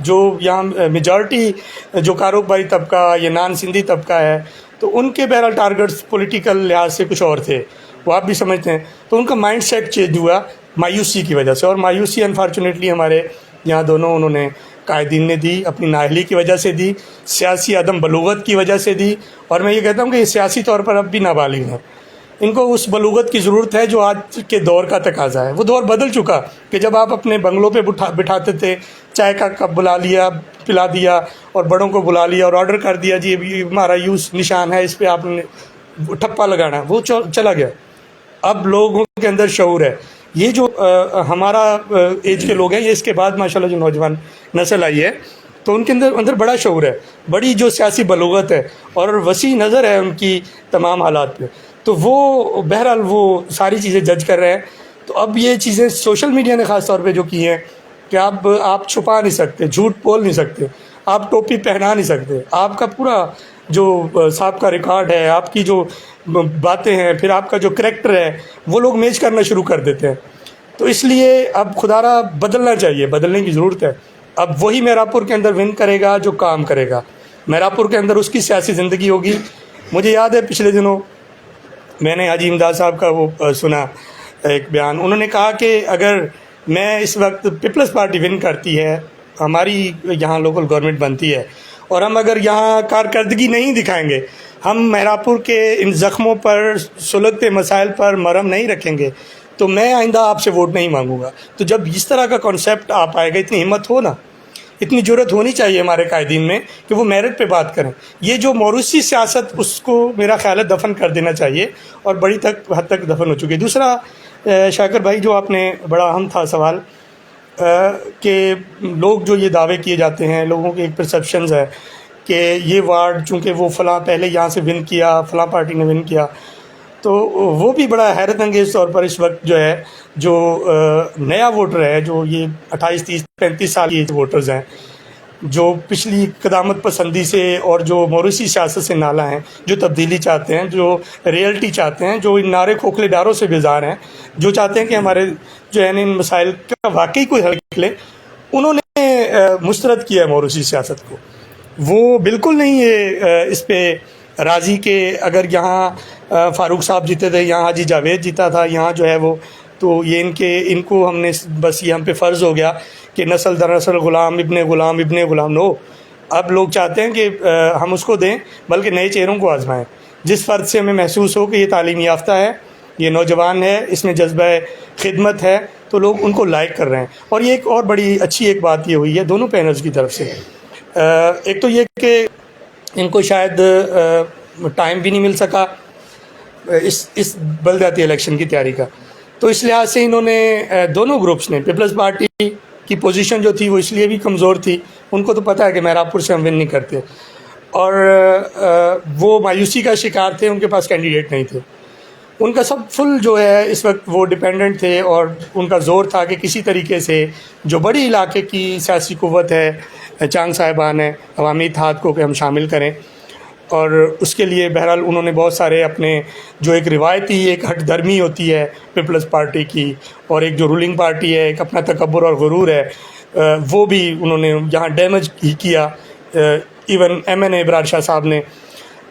جو یہاں میجارٹی جو کاروباری طبقہ یا نان سندھی طبقہ ہے تو ان کے بہرحال ٹارگٹس پولیٹیکل لحاظ سے کچھ اور تھے، وہ آپ بھی سمجھتے ہیں. تو ان کا مائنڈ سیٹ چینج ہوا مایوسی کی وجہ سے، اور مایوسی انفارچونیٹلی ہمارے یہاں دونوں انہوں نے قائدین نے دی، اپنی نااہلی کی وجہ سے دی، سیاسی عدم بلوغت کی وجہ سے دی. اور میں یہ کہتا ہوں کہ یہ سیاسی طور پر اب بھی نابالغ ہیں، ان کو اس بلوغت کی ضرورت ہے جو آج کے دور کا تقاضا ہے. وہ دور بدل چکا کہ جب آپ اپنے بنگلوں پہ بٹھاتے تھے، چائے کا کپ بلا لیا، پلا دیا، اور بڑوں کو بلا لیا اور آرڈر کر دیا جی یہ ہمارا یوز نشان ہے، اس پہ آپ نے ٹھپا لگانا ہے، وہ چلا گیا. اب لوگوں کے اندر شعور ہے. یہ جو ہمارا ایج کے لوگ ہیں، یہ اس کے بعد ماشاءاللہ جو نوجوان نسل آئی ہے تو ان کے اندر بڑا شعور ہے، بڑی جو سیاسی بلوغت ہے اور وسیع نظر ہے ان کی تمام حالات پہ. تو وہ بہرحال وہ ساری چیزیں جج کر رہے ہیں. تو اب یہ چیزیں سوشل میڈیا نے خاص طور پہ جو کی ہیں کہ آپ چھپا نہیں سکتے، جھوٹ بول نہیں سکتے، آپ ٹوپی پہنا نہیں سکتے، آپ کا پورا جو سابقہ ریکارڈ ہے، آپ کی جو باتیں ہیں، پھر آپ کا جو کریکٹر ہے، وہ لوگ میچ کرنا شروع کر دیتے ہیں. تو اس لیے اب خدا را بدلنا چاہیے، بدلنے کی ضرورت ہے. اب وہی مہراپور کے اندر ون کرے گا جو کام کرے گا، مہراپور کے اندر اس کی سیاسی زندگی ہوگی. مجھے یاد ہے پچھلے دنوں میں نے حاجی امداد صاحب کا وہ سنا ایک بیان، انہوں نے کہا کہ اگر میں اس وقت پیپلز پارٹی ون کرتی ہے، ہماری یہاں لوکل گورنمنٹ بنتی ہے، اور ہم اگر یہاں کارکردگی نہیں دکھائیں گے، ہم مہراپور کے ان زخموں پر، سلگتے مسائل پر مرہم نہیں رکھیں گے، تو میں آئندہ آپ سے ووٹ نہیں مانگوں گا. تو جب اس طرح کا کانسیپٹ آپ آئے گا، اتنی ہمت ہو نا، اتنی جرت ہونی چاہیے ہمارے قائدین میں کہ وہ میرٹ پہ بات کریں. یہ جو موروثی سیاست، اس کو میرا خیال ہے دفن کر دینا چاہیے، اور بڑی حد تک دفن ہو چکی ہے. دوسرا شاکر بھائی جو آپ نے بڑا اہم تھا سوال، کہ لوگ جو یہ دعوے کیے جاتے ہیں، لوگوں کے ایک پرسیپشنز ہے کہ یہ وارڈ چونکہ وہ فلاں پہلے یہاں سے ون کیا، فلاں پارٹی نے ون کیا، تو وہ بھی بڑا حیرت انگیز طور پر اس وقت جو ہے جو نیا ووٹر ہے، جو یہ 28 30 35 سال کے ووٹرز ہیں، جو پچھلی قدامت پسندی سے اور جو موروثی سیاست سے نالا ہیں، جو تبدیلی چاہتے ہیں، جو ریئلٹی چاہتے ہیں، جو ان نعرے کھوکھلے ڈاروں سے بیزار ہیں، جو چاہتے ہیں کہ ہمارے جو ہے ان مسائل کا واقعی کوئی حل نکلے، انہوں نے مسترد کیا ہے موروثی سیاست کو. وہ بالکل نہیں اس پہ راضی کہ اگر یہاں فاروق صاحب جیتے تھے، یہاں حاجی جاوید جیتا تھا، یہاں جو ہے وہ، تو یہ ان کو ہم نے بس یہ ہم پہ فرض ہو گیا کہ نسل در نسل غلام ابن غلام ابن غلام. نو، اب لوگ چاہتے ہیں کہ ہم اس کو دیں، بلکہ نئے چہروں کو آزمائیں. جس فرد سے ہمیں محسوس ہو کہ یہ تعلیم یافتہ ہے، یہ نوجوان ہے، اس میں جذبہ خدمت ہے، تو لوگ ان کو لائک کر رہے ہیں. اور یہ ایک اور بڑی اچھی ایک بات یہ ہوئی ہے دونوں پینلز کی طرف سے. ایک تو یہ کہ ان کو شاید ٹائم بھی نہیں مل سکا اس بلدیاتی الیکشن کی تیاری کا، تو اس لحاظ سے انہوں نے دونوں گروپس نے، پیپلز پارٹی کی پوزیشن جو تھی وہ اس لیے بھی کمزور تھی، ان کو تو پتہ ہے کہ مہراپور سے ہم ون نہیں کرتے، اور وہ مایوسی کا شکار تھے، ان کے پاس کینڈیڈیٹ نہیں تھے. ان کا سب فل جو ہے اس وقت وہ ڈیپینڈنٹ تھے، اور ان کا زور تھا کہ کسی طریقے سے جو بڑی علاقے کی سیاسی قوت ہے، چانگ صاحبان ہے، عوامی اتحاد کو کہ ہم شامل کریں. اور اس کے لیے بہرحال انہوں نے بہت سارے اپنے جو ایک روایتی ایک ہٹ درمی ہوتی ہے پیپلز پارٹی کی، اور ایک جو رولنگ پارٹی ہے، ایک اپنا تکبر اور غرور ہے، وہ بھی انہوں نے یہاں ڈیمیج ہی کیا. ایون MNA ابرار شاہ صاحب نے،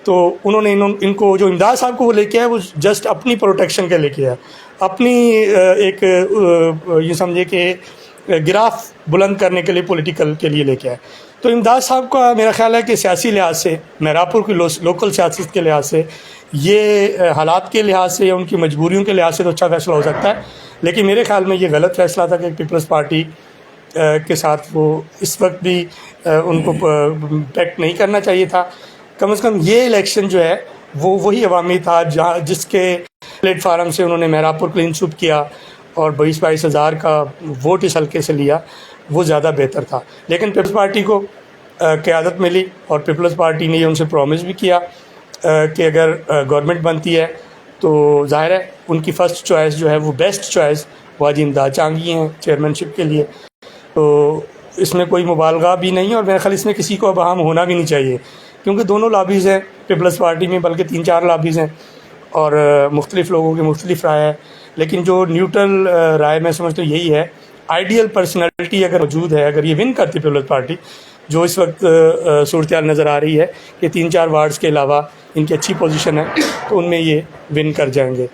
تو انہوں نے ان کو جو امداد صاحب کو وہ لے کے آئے، وہ جسٹ اپنی پروٹیکشن کے لے کے آئے، اپنی ایک یہ سمجھے کہ گراف بلند کرنے کے لیے، پولیٹیکل کے لیے لے کے آئے. تو امداد صاحب کا میرا خیال ہے کہ سیاسی لحاظ سے، مہراپور کی لوکل سیاست کے لحاظ سے، یہ حالات کے لحاظ سے یا ان کی مجبوریوں کے لحاظ سے تو اچھا فیصلہ ہو سکتا ہے، لیکن میرے خیال میں یہ غلط فیصلہ تھا کہ پیپلز پارٹی کے ساتھ وہ اس وقت بھی ان کو پیکٹ نہیں کرنا چاہیے تھا. کم از کم یہ الیکشن جو ہے وہ وہی عوامی تھا جس کے پلیٹ فارم سے انہوں نے مہراپور کلین سوپ کیا اور 22 ہزار کا ووٹ اس حلقے سے لیا، وہ زیادہ بہتر تھا. لیکن پیپلز پارٹی کو قیادت ملی، اور پیپلز پارٹی نے یہ ان سے پرومس بھی کیا کہ اگر گورنمنٹ بنتی ہے تو ظاہر ہے ان کی فرسٹ چوائس جو ہے وہ بیسٹ چوائس وہ حاجی امداد چانگی ہیں چیئرمین شپ کے لیے. تو اس میں کوئی مبالغہ بھی نہیں ہے، اور میرے خیال اس میں کسی کو ابہام ہونا بھی نہیں چاہیے، کیونکہ دونوں لابیز ہیں پیپلز پارٹی میں، بلکہ 3-4 لابیز ہیں اور مختلف لوگوں کی مختلف رائے ہے، لیکن جو نیوٹرل رائے میں سمجھتا ہوں یہی ہے، آئیڈیل پرسنالٹی اگر موجود ہے، اگر یہ ون کرتی پیپلز پارٹی، جو اس وقت صورتحال نظر آ رہی ہے کہ 3-4 وارڈز کے علاوہ ان کی اچھی پوزیشن ہے، تو ان میں یہ ون کر جائیں گے۔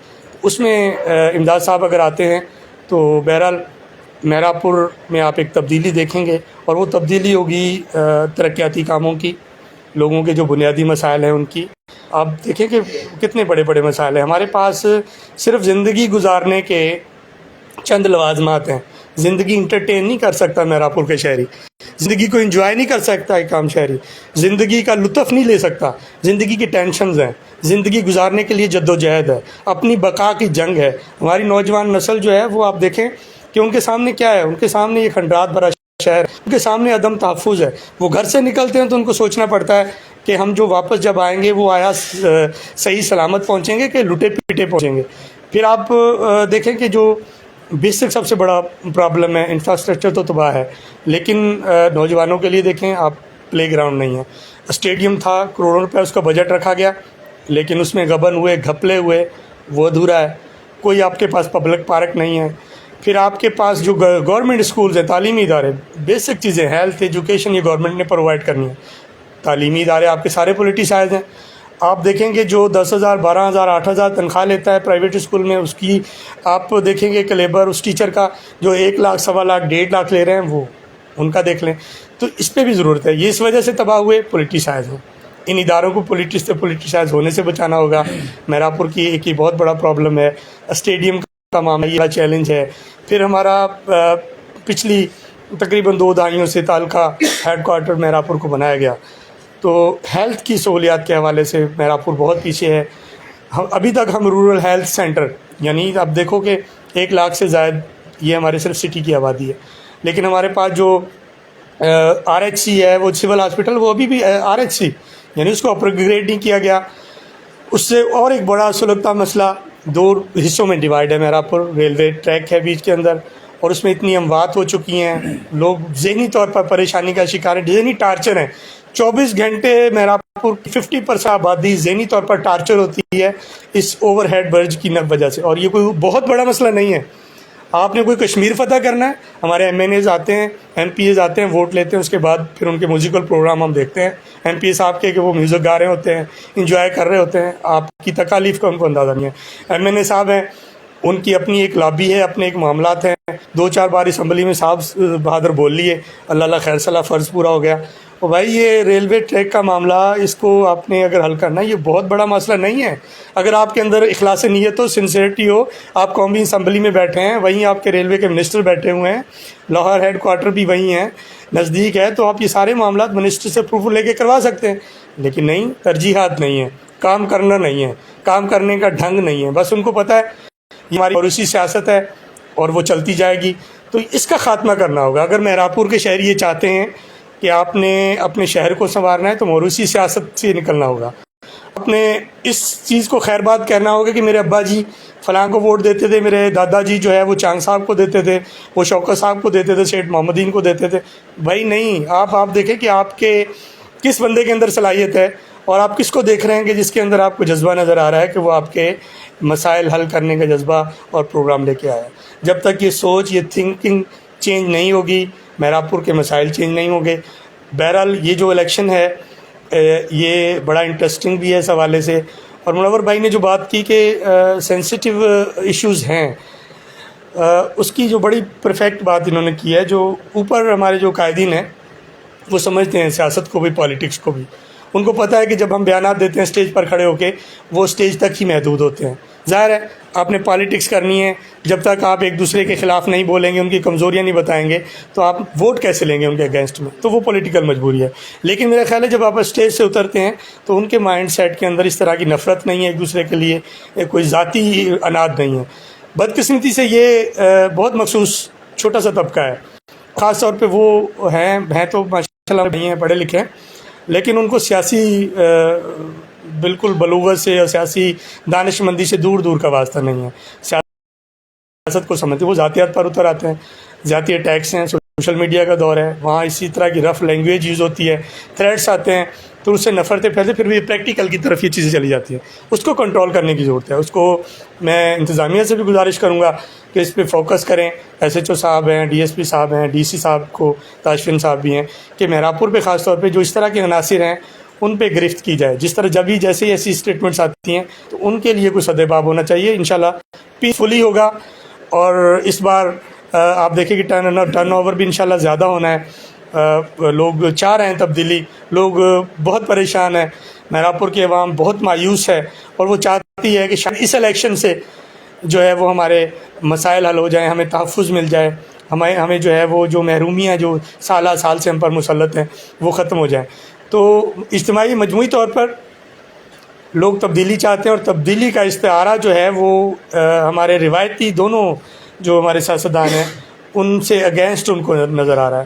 اس میں امداد صاحب اگر آتے ہیں تو بہرحال مہراپور میں آپ ایک تبدیلی دیکھیں گے، اور وہ تبدیلی ہوگی ترقیاتی کاموں کی، لوگوں کے جو بنیادی مسائل ہیں ان کی۔ آپ دیکھیں کہ کتنے بڑے بڑے مسائل ہیں ہمارے پاس، صرف زندگی گزارنے کے چند لوازمات ہیں۔ زندگی انٹرٹین نہیں کر سکتا مہراپور کے شہری، زندگی کو انجوائے نہیں کر سکتا ایک عام شہری، زندگی کا لطف نہیں لے سکتا، زندگی کی ٹینشنز ہیں، زندگی گزارنے کے لیے جد و جہد ہے، اپنی بقا کی جنگ ہے۔ ہماری نوجوان نسل جو ہے وہ آپ دیکھیں کہ ان کے سامنے کیا ہے، ان کے سامنے یہ کھنڈرات بھرا شہر، ان کے سامنے عدم تحفظ ہے۔ وہ گھر سے نکلتے ہیں تو ان کو سوچنا پڑتا ہے کہ ہم جو واپس جب آئیں گے وہ آیا صحیح سلامت پہنچیں گے کہ لٹے پیٹے پہنچیں گے۔ پھر آپ دیکھیں کہ جو بیسک سب سے بڑا پرابلم ہے، انفراسٹرکچر تو تباہ ہے، لیکن نوجوانوں کے لیے دیکھیں آپ پلے گراؤنڈ نہیں ہے۔ اسٹیڈیم تھا، کروڑوں روپے اس کا بجٹ رکھا گیا، لیکن اس میں غبن ہوئے، گھپلے ہوئے، وہ ادھورا ہے۔ کوئی آپ کے پاس پبلک پارک نہیں ہے۔ پھر آپ کے پاس جو گورنمنٹ اسکولز ہیں، تعلیمی ادارے، بیسک چیزیں، ہیلتھ، ایجوکیشن، یہ گورنمنٹ نے پرووائڈ کرنی ہے۔ تعلیمی ادارے آپ کے سارے پولیٹیسائز ہیں۔ آپ دیکھیں گے جو 10,000 12,000 8,000 تنخواہ لیتا ہے پرائیویٹ اسکول میں، اس کی آپ دیکھیں گے کہ لیبر اس ٹیچر کا جو 1 لاکھ 1.25 لاکھ 1.5 لاکھ لے رہے ہیں، وہ ان کا دیکھ لیں۔ تو اس پہ بھی ضرورت ہے۔ یہ اس وجہ سے تباہ ہوئے پولیٹیسائز ہیں۔ ان اداروں کو پولیٹیسائز ہونے سے بچانا ہوگا۔ مہراپور کی ایک یہ بہت بڑا پرابلم ہے، اسٹیڈیم کا معاملہ، یہ چیلنج ہے۔ پھر ہمارا پچھلی تقریباً 2 دہائیوں سے تعلقہ ہیڈ کوارٹر مہراپور کو بنایا گیا، تو ہیلتھ کی سہولیات کے حوالے سے مہراپور بہت پیچھے ہے۔ ابھی تک ہم رورل ہیلتھ سینٹر، یعنی اب دیکھو کہ 1 لاکھ سے زائد یہ ہمارے صرف سٹی کی آبادی ہے، لیکن ہمارے پاس جو RHC ہے، وہ سول ہاسپٹل، وہ ابھی بھی RHC، یعنی اس کو اپر گریڈ نہیں کیا گیا۔ اس سے اور ایک بڑا سلگتا مسئلہ، 2 حصوں میں ڈیوائڈ ہے مہراپور، ریلوے ٹریک ہے بیچ کے اندر، اور اس میں اتنی اموات ہو چکی ہیں، لوگ ذہنی طور پر پریشانی کا شکار ہیں، ذہنی ٹارچر ہیں۔ 24 گھنٹے مہراپور 50% آبادی ذہنی طور پر ٹارچر ہوتی ہے اس اوور ہیڈ برج کی وجہ سے، اور یہ کوئی بہت بڑا مسئلہ نہیں ہے۔ آپ نے کوئی کشمیر فتح کرنا ہے، ہمارے MNAs آتے ہیں، MPAs آتے ہیں، ووٹ لیتے ہیں، اس کے بعد پھر ان کے میوزیکل پروگرام ہم دیکھتے ہیں، MPA صاحب کے کہ وہ میوزک گا رہے ہوتے ہیں، انجوائے کر رہے ہوتے ہیں، آپ کی تکالیف کا ان کو اندازہ نہیں ہے۔ MNA صاحب ہیں، ان کی اپنی ایک لابی ہے، اپنے ایک معاملات ہیں، 2-4 بار اسمبلی میں صاحب بہادر بول لیے، اللہ خیر صلاح، فرض پورا ہو گیا۔ اور بھائی یہ ریلوے ٹریک کا معاملہ، اس کو آپ نے اگر حل کرنا ہے، یہ بہت بڑا مسئلہ نہیں ہے۔ اگر آپ کے اندر اخلاص نیت ہو، سنسیئرٹی ہو، آپ قومی اسمبلی میں بیٹھے ہیں، وہیں آپ کے ریلوے کے منسٹر بیٹھے ہوئے ہیں، لاہور ہیڈ کوارٹر بھی وہیں ہیں، نزدیک ہے، تو آپ یہ سارے معاملات منسٹر سے اپروول لے کے کروا سکتے ہیں، لیکن نہیں، ترجیحات نہیں ہیں، کام کرنا نہیں ہے، کام کرنے کا ڈھنگ نہیں ہے۔ بس ان کو پتہ ہے یہ ہماری موروثی سیاست ہے اور وہ چلتی جائے گی، تو اس کا خاتمہ کرنا ہوگا۔ اگر مہراپور کے شہری یہ چاہتے ہیں کہ آپ نے اپنے شہر کو سنوارنا ہے، تو موروثی سیاست سے نکلنا ہوگا۔ اپنے اس چیز کو خیر بات کہنا ہوگا کہ میرے ابا جی فلاں کو ووٹ دیتے تھے، میرے دادا جی جو ہے وہ چاند صاحب کو دیتے تھے، وہ شوکت صاحب کو دیتے تھے، سیٹھ محمدین کو دیتے تھے۔ بھائی نہیں، آپ دیکھیں کہ آپ کے کس بندے کے اندر صلاحیت ہے، اور آپ کس کو دیکھ رہے ہیں کہ جس کے اندر آپ کو جذبہ نظر آ رہا ہے کہ وہ آپ کے مسائل حل کرنے کا جذبہ اور پروگرام لے کے آیا ہے۔ جب تک یہ سوچ، یہ تھنکنگ چینج نہیں ہوگی، مہراپور کے مسائل چینج نہیں ہوں گے۔ بہرحال یہ جو الیکشن ہے یہ بڑا انٹرسٹنگ بھی ہے اس حوالے سے، اور منور بھائی نے جو بات کی کہ سینسٹیو ایشوز ہیں، اس کی جو بڑی پرفیکٹ بات انہوں نے کی ہے۔ جو اوپر ہمارے جو قائدین ہیں وہ سمجھتے ہیں سیاست کو بھی، پالیٹکس کو بھی، ان کو پتہ ہے کہ جب ہم بیانات دیتے ہیں اسٹیج پر کھڑے ہو کے، وہ اسٹیج تک ہی محدود ہوتے ہیں۔ ظاہر ہے آپ نے پالیٹکس کرنی ہے، جب تک آپ ایک دوسرے کے خلاف نہیں بولیں گے، ان کی کمزوریاں نہیں بتائیں گے، تو آپ ووٹ کیسے لیں گے ان کے اگینسٹ میں؟ تو وہ پولیٹیکل مجبوری ہے۔ لیکن میرا خیال ہے جب آپ اسٹیج سے اترتے ہیں تو ان کے مائنڈ سیٹ کے اندر اس طرح کی نفرت نہیں ہے ایک دوسرے کے لیے، کوئی ذاتی اناد نہیں ہے۔ بدقسمتی سے یہ بہت مخصوص چھوٹا سا طبقہ ہے، خاص طور پہ وہ ہیں تو ماشاء اللہ نہیں ہیں، پڑھے لکھے ہیں، لیکن ان کو سیاسی بالکل بلوغت سے اور سیاسی دانش مندی سے دور دور کا واسطہ نہیں ہے۔ سیاست کو سمجھتے، وہ ذاتیات پر اتر آتے ہیں، ذاتی اٹیکس ہیں۔ سوشل میڈیا کا دور ہے، وہاں اسی طرح کی رف لینگویج یوز ہوتی ہے، تھریٹس آتے ہیں، تو اس سے نفرتیں پھیلتے، پھر بھی پریکٹیکل کی طرف یہ چیزیں چلی جاتی ہیں. اس کو کنٹرول کرنے کی ضرورت ہے. اس کو میں انتظامیہ سے بھی گزارش کروں گا کہ اس پہ فوکس کریں. ایس ایچ او صاحب ہیں، ڈی ایس پی صاحب ہیں، ڈی سی صاحب کو تاشفین صاحب بھی ہیں، کہ مہراپور پہ خاص طور پہ جو اس طرح کے عناصر ہیں ان پہ گرفت کی جائے. جس طرح جیسے ایسی اسٹیٹمنٹس آتی ہیں تو ان کے لیے کوئی سدباب ہونا چاہیے. انشاءاللہ پیسفلی ہوگا. اور اس بار آپ دیکھیں کہ ٹرن اوور بھی انشاءاللہ زیادہ ہونا ہے. لوگ چاہ رہے ہیں تبدیلی، لوگ بہت پریشان ہیں، مہراپور کی عوام بہت مایوس ہے، اور وہ چاہتی ہے کہ شاید اس الیکشن سے جو ہے وہ ہمارے مسائل حل ہو جائیں، ہمیں تحفظ مل جائے، ہمیں جو ہے وہ جو محرومیاں جو سالہ سال سے ہم پر مسلط ہیں وہ ختم ہو جائیں. تو اجتماعی مجموعی طور پر لوگ تبدیلی چاہتے ہیں، اور تبدیلی کا استعارہ جو ہے وہ ہمارے روایتی دونوں جو ہمارے سیاستدان ہیں ان سے اگینسٹ ان کو نظر آ رہا ہے.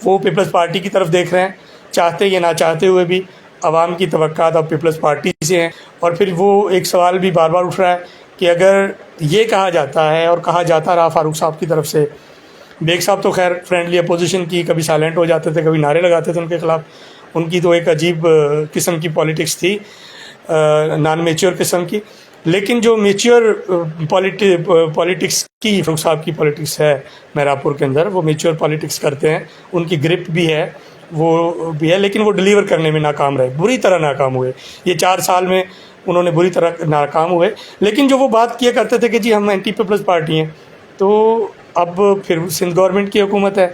وہ پیپلز پارٹی کی طرف دیکھ رہے ہیں، چاہتے یا نہ چاہتے ہوئے بھی. عوام کی توقعات اب پیپلز پارٹی سے ہیں. اور پھر وہ ایک سوال بھی بار بار اٹھ رہا ہے کہ اگر یہ کہا جاتا ہے اور کہا جاتا رہا فاروق صاحب کی طرف سے، بیگ صاحب تو خیر فرینڈلی اپوزیشن کی، کبھی سائلنٹ ہو جاتے تھے، کبھی نعرے لگاتے تھے ان کے خلاف، ان کی تو ایک عجیب قسم کی پالیٹکس تھی، نان میچور قسم کی. لیکن جو میچور پالیٹکس کی فاروق صاحب کی پالیٹکس ہے مہراپور کے اندر، وہ میچور پالیٹکس کرتے ہیں، ان کی گرپ بھی ہے، وہ بھی ہے، لیکن وہ ڈیلیور کرنے میں ناکام رہے، بری طرح ناکام ہوئے. یہ 4 سال میں انہوں نے بری طرح ناکام ہوئے. لیکن جو وہ بات کیا کرتے تھے کہ جی ہم اینٹی پیپلز پارٹی ہیں، تو اب پھر سندھ گورنمنٹ کی حکومت ہے،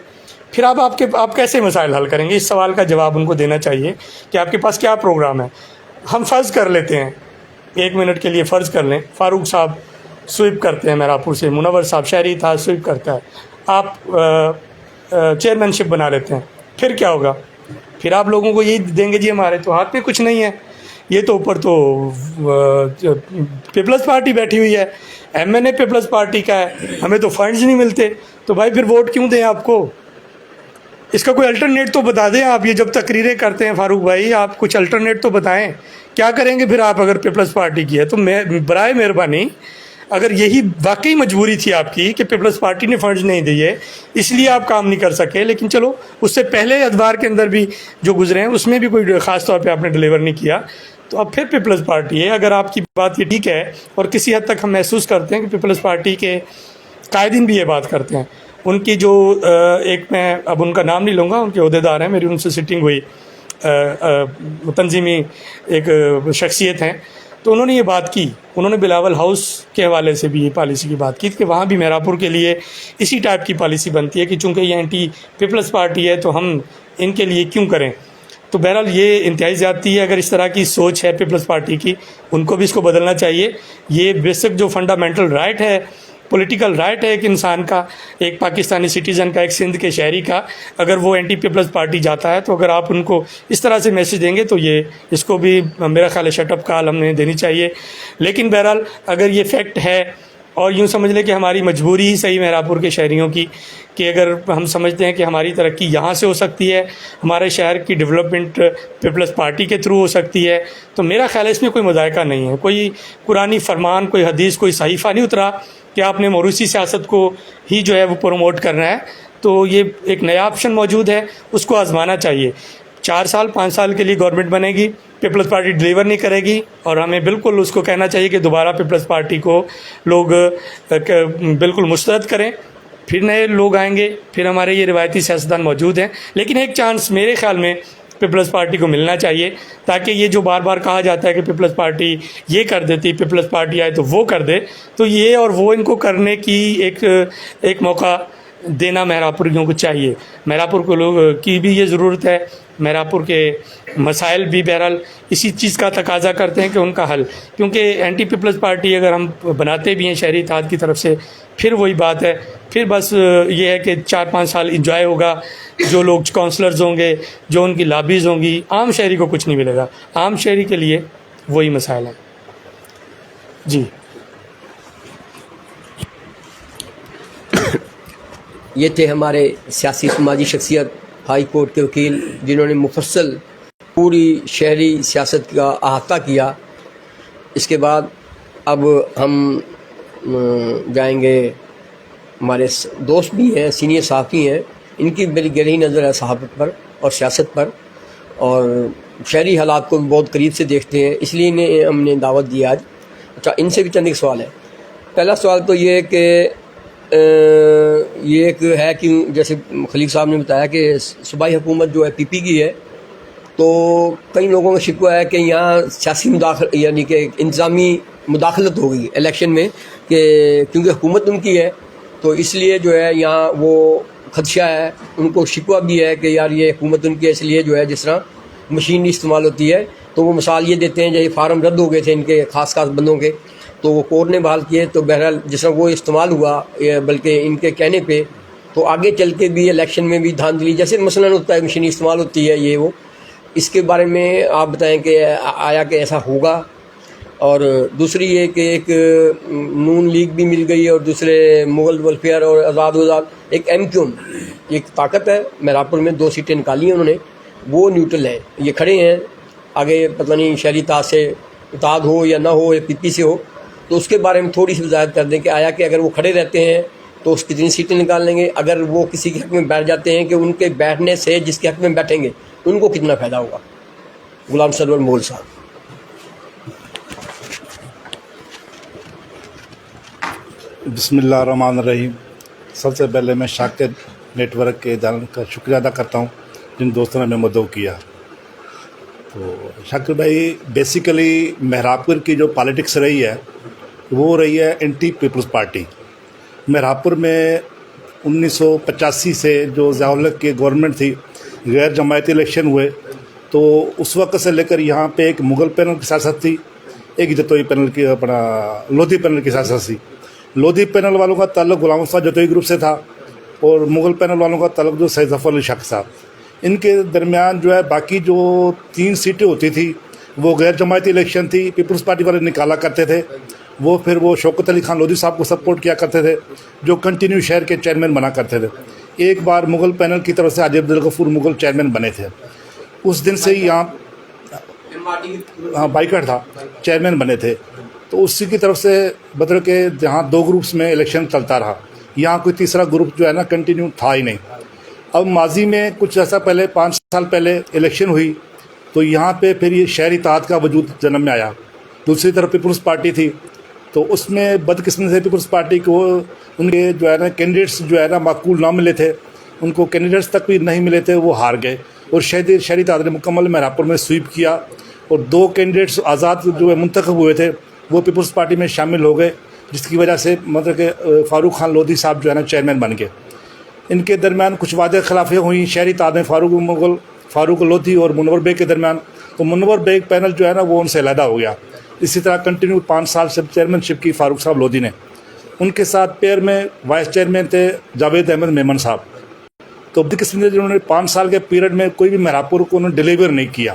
پھر آپ کیسے مسائل حل کریں گے؟ اس سوال کا جواب ان کو دینا چاہیے کہ آپ کے پاس کیا پروگرام ہے. ہم فرض کر لیتے ہیں، 1 منٹ کے لیے فرض کر لیں، فاروق صاحب سویپ کرتے ہیں مہراپور سے، منور صاحب شہری اتحاد سویپ کرتا ہے، آپ چیئرمین شپ بنا لیتے ہیں، پھر کیا ہوگا؟ پھر آپ لوگوں کو یہی دیں گے جی ہمارے تو ہاتھ میں کچھ نہیں ہے، یہ تو اوپر تو پیپلز پارٹی بیٹھی ہوئی ہے، ایم این اے پیپلز پارٹی کا ہے، ہمیں تو فنڈز نہیں ملتے. تو بھائی پھر ووٹ کیوں دیں آپ کو؟ اس کا کوئی الٹرنیٹ تو بتا دیں آپ. یہ جب تقریریں کرتے ہیں فاروق بھائی، آپ کچھ الٹرنیٹ تو بتائیں، کیا کریں گے پھر آپ اگر پیپلز پارٹی کی ہے تو؟ برائے مہربانی، اگر یہی واقعی مجبوری تھی آپ کی کہ پیپلز پارٹی نے فنڈز نہیں دیے اس لیے آپ کام نہیں کر سکے، لیکن چلو اس سے پہلے ادوار کے اندر بھی جو گزرے ہیں اس میں بھی کوئی خاص طور پہ آپ نے ڈیلیور نہیں کیا، تو اب پھر پیپلز پارٹی ہے. اگر آپ کی بات یہ ٹھیک ہے، اور کسی حد تک ہم محسوس کرتے ہیں کہ پیپلز پارٹی کے قائدین بھی یہ بات کرتے ہیں، ان کی جو ایک میں اب ان کا نام نہیں لوں گا، ان کے عہدیدار ہیں، میری ان سے سٹنگ ہوئی، تنظیمی ایک شخصیت ہیں، تو انہوں نے یہ بات کی، انہوں نے بلاول ہاؤس کے حوالے سے بھی یہ پالیسی کی بات کی کہ وہاں بھی مہراپور کے لیے اسی ٹائپ کی پالیسی بنتی ہے کہ چونکہ یہ اینٹی پیپلز پارٹی ہے تو ہم ان کے لیے کیوں کریں. تو بہرحال یہ انتہائی زیادتی ہے. اگر اس طرح کی سوچ ہے پیپلز پارٹی کی، ان کو بھی اس کو بدلنا چاہیے. یہ بیسک جو فنڈامنٹل رائٹ ہے، پولیٹیکل رائٹ ہے ایک انسان کا، ایک پاکستانی سٹیزن کا، ایک سندھ کے شہری کا، اگر وہ اینٹی پیپلز پارٹی جاتا ہے تو اگر آپ ان کو اس طرح سے میسج دیں گے تو یہ اس کو بھی میرا خیال ہے شٹ اپ کال ہم نے دینی چاہیے. لیکن بہرحال اگر یہ فیکٹ ہے، اور یوں سمجھ لیں کہ ہماری مجبوری ہی صحیح مہراپور کے شہریوں کی، کہ اگر ہم سمجھتے ہیں کہ ہماری ترقی یہاں سے ہو سکتی ہے، ہمارے شہر کی ڈیولپمنٹ پیپلز پارٹی کے تھرو ہو سکتی ہے، تو میرا خیال ہے اس میں کوئی مذائقہ نہیں ہے. کوئی قرآنی فرمان، کوئی حدیث، کوئی صحیفہ نہیں اترا کہ آپ نے موروثی سیاست کو ہی جو ہے وہ پروموٹ کرنا ہے. تو یہ ایک نیا آپشن موجود ہے، اس کو آزمانا چاہیے. 4 سال 5 سال کے لیے گورنمنٹ بنے گی، پیپلز پارٹی ڈیلیور نہیں کرے گی، اور ہمیں بالکل اس کو کہنا چاہیے کہ دوبارہ پیپلز پارٹی کو لوگ بالکل مسترد کریں. پھر نئے لوگ آئیں گے، پھر ہمارے یہ روایتی سیاستدان موجود ہیں. لیکن ایک چانس میرے خیال میں پیپلز پارٹی کو ملنا چاہیے، تاکہ یہ جو بار بار کہا جاتا ہے کہ پیپلز پارٹی یہ کر دیتی، پیپلز پارٹی آئے تو وہ کر دے، تو یہ اور وہ ان کو کرنے کی ایک موقع دینا مہراپوریوں کو چاہیے. مہراپور کو لوگ کی بھی یہ ضرورت ہے. مہراپور کے مسائل بھی بہرحال اسی چیز کا تقاضا کرتے ہیں کہ ان کا حل، کیونکہ اینٹی پیپلز پارٹی اگر ہم بناتے بھی ہیں شہری اتحاد کی طرف سے، پھر وہی بات ہے، پھر بس یہ ہے کہ 4-5 سال انجوائے ہوگا، جو لوگ کونسلرز ہوں گے، جو ان کی لابیز ہوں گی، عام شہری کو کچھ نہیں ملے گا. عام شہری کے لیے وہی مسائل ہیں. جی یہ تھے ہمارے سیاسی سماجی شخصیت، ہائی کورٹ کے وکیل، جنہوں نے مفصل پوری شہری سیاست کا احاطہ کیا. اس کے بعد اب ہم جائیں گے، ہمارے دوست بھی ہیں، سینئر صحافی ہیں، ان کی بڑی گہری نظر ہے صحافت پر اور سیاست پر، اور شہری حالات کو بھی بہت قریب سے دیکھتے ہیں، اس لیے انہیں ہم نے دعوت دی آج۔ اچھا، ان سے بھی چند ایک سوال ہے۔ پہلا سوال تو یہ ہے کہ یہ ایک ہے کہ جیسے خلیق صاحب نے بتایا کہ صوبائی حکومت جو ہے پی پی کی ہے، تو کئی لوگوں کا شکوہ ہے کہ یہاں سیاسی یعنی کہ انتظامی مداخلت ہو گئی الیکشن میں، کہ کیونکہ حکومت ان کی ہے تو اس لیے جو ہے یہاں وہ خدشہ ہے، ان کو شکوہ بھی ہے کہ یار یہ حکومت ان کی ہے، اس لیے جو ہے جس طرح مشینری استعمال ہوتی ہے، تو وہ مثال یہ دیتے ہیں جیسے فارم رد ہو گئے تھے ان کے خاص بندوں کے، تو وہ کورٹ نے بحال کیے، تو بہرحال جس طرح وہ استعمال ہوا بلکہ ان کے کہنے پہ، تو آگے چل کے بھی الیکشن میں بھی دھاندلی جیسے مثلاً ہوتا ہے مشینری استعمال ہوتی ہے یہ وہ، اس کے بارے میں آپ بتائیں کہ آیا کہ ایسا ہوگا؟ اور دوسری یہ کہ ایک نون لیگ بھی مل گئی اور دوسرے مغل ویلفیئر اور آزاد ایک ایم کیو ایک طاقت ہے، مہراپور میں 2 سیٹیں نکالی ہیں انہوں نے، وہ نیوٹرل ہے، یہ کھڑے ہیں آگے، پتہ نہیں شہری اتحاد سے اتحاد ہو یا نہ ہو یا پی پی سے ہو، تو اس کے بارے میں تھوڑی سی وضاحت کر دیں کہ آیا کہ اگر وہ کھڑے رہتے ہیں تو اس کتنی سیٹیں نکال لیں گے، اگر وہ کسی کے حق میں بیٹھ جاتے ہیں کہ ان کے بیٹھنے سے جس کے حق میں بیٹھیں گے ان کو کتنا فائدہ ہوگا؟ غلام سرور مغل صاحب۔ بسم اللہ الرحمن الرحیم۔ سب سے پہلے میں شاکر نیٹ ورک کے اداروں کا شکریہ ادا کرتا ہوں جن دوستوں نے ہمیں مدعو کیا۔ تو شاکر بھائی، بیسیکلی مہراپور کی جو پالیٹکس رہی ہے وہ رہی ہے اینٹی پیپلز پارٹی۔ مہراپور میں 1985 سے جو ضیاء الحق کی گورنمنٹ تھی، غیر جماعتی الیکشن ہوئے، تو اس وقت سے لے کر یہاں پہ ایک مغل پینل کی سیاست تھی، ایک جتوئی پینل کی لودھی پینل کی سیاست تھی۔ لودھی پینل والوں کا تعلق غلام مصطفیٰ جتوئی گروپ سے تھا اور مغل پینل والوں کا تعلق جو سید ظفر علی شاہ صاحب، ان کے درمیان جو ہے باقی جو 3 سیٹیں ہوتی تھی وہ غیر جماعتی الیکشن تھی، پیپلز پارٹی والے نکالا کرتے تھے، وہ پھر وہ شوکت علی خان لودھی صاحب کو سپورٹ کیا کرتے تھے جو کنٹینیو شہر کے چیئرمین بنا کرتے تھے۔ ایک بار مغل پینل کی طرف سے حاجی عبدالغفور مغل چیئرمین بنے تھے، اس دن سے ہی یہاں بائیکاٹ تھا، چیئرمین بنے تھے، تو اسی کی طرف سے بدل کے جہاں 2 گروپس میں الیکشن چلتا رہا، یہاں کوئی تیسرا گروپ جو ہے نا کنٹینیو تھا ہی نہیں۔ اب ماضی میں کچھ ایسا پہلے 5 سال پہلے الیکشن ہوئی تو یہاں پہ پھر یہ شہری اتحاد کا وجود جنم میں آیا۔ دوسری طرف پیپلز پارٹی تھی، تو اس میں بدقسمتی سے پیپلز پارٹی کو ان کے جو ہے نا کینڈیڈیٹس جو ہے نا معقول نہ ملے تھے، ان کو کینڈیڈیٹس تک بھی نہیں ملے تھے، وہ ہار گئے، اور شہری اتحاد نے مکمل مہراپور میں سویپ کیا، اور 2 کینڈیڈیٹس آزاد جو ہے منتخب ہوئے تھے وہ پیپلز پارٹی میں شامل ہو گئے، جس کی وجہ سے مطلب کہ فاروق خان لودھی صاحب جو ہے نا چیئرمین بن گئے۔ ان کے درمیان کچھ وعدے خلافیاں ہوئیں شہری اتحاد میں فاروق لودھی اور منور بیگ کے درمیان، تو منور بیگ پینل جو ہے نا وہ ان سے علیحدہ ہو گیا۔ اسی طرح کنٹینیو 5 سال سے چیئرمین شپ کی فاروق صاحب لودھی نے، ان کے ساتھ پیر میں وائس چیئرمین تھے جاوید احمد میمن صاحب، تو بدقسمتی سے جنہوں نے 5 سال کے پیریڈ میں کوئی بھی مہراپور کو انہوں نے ڈیلیور نہیں کیا،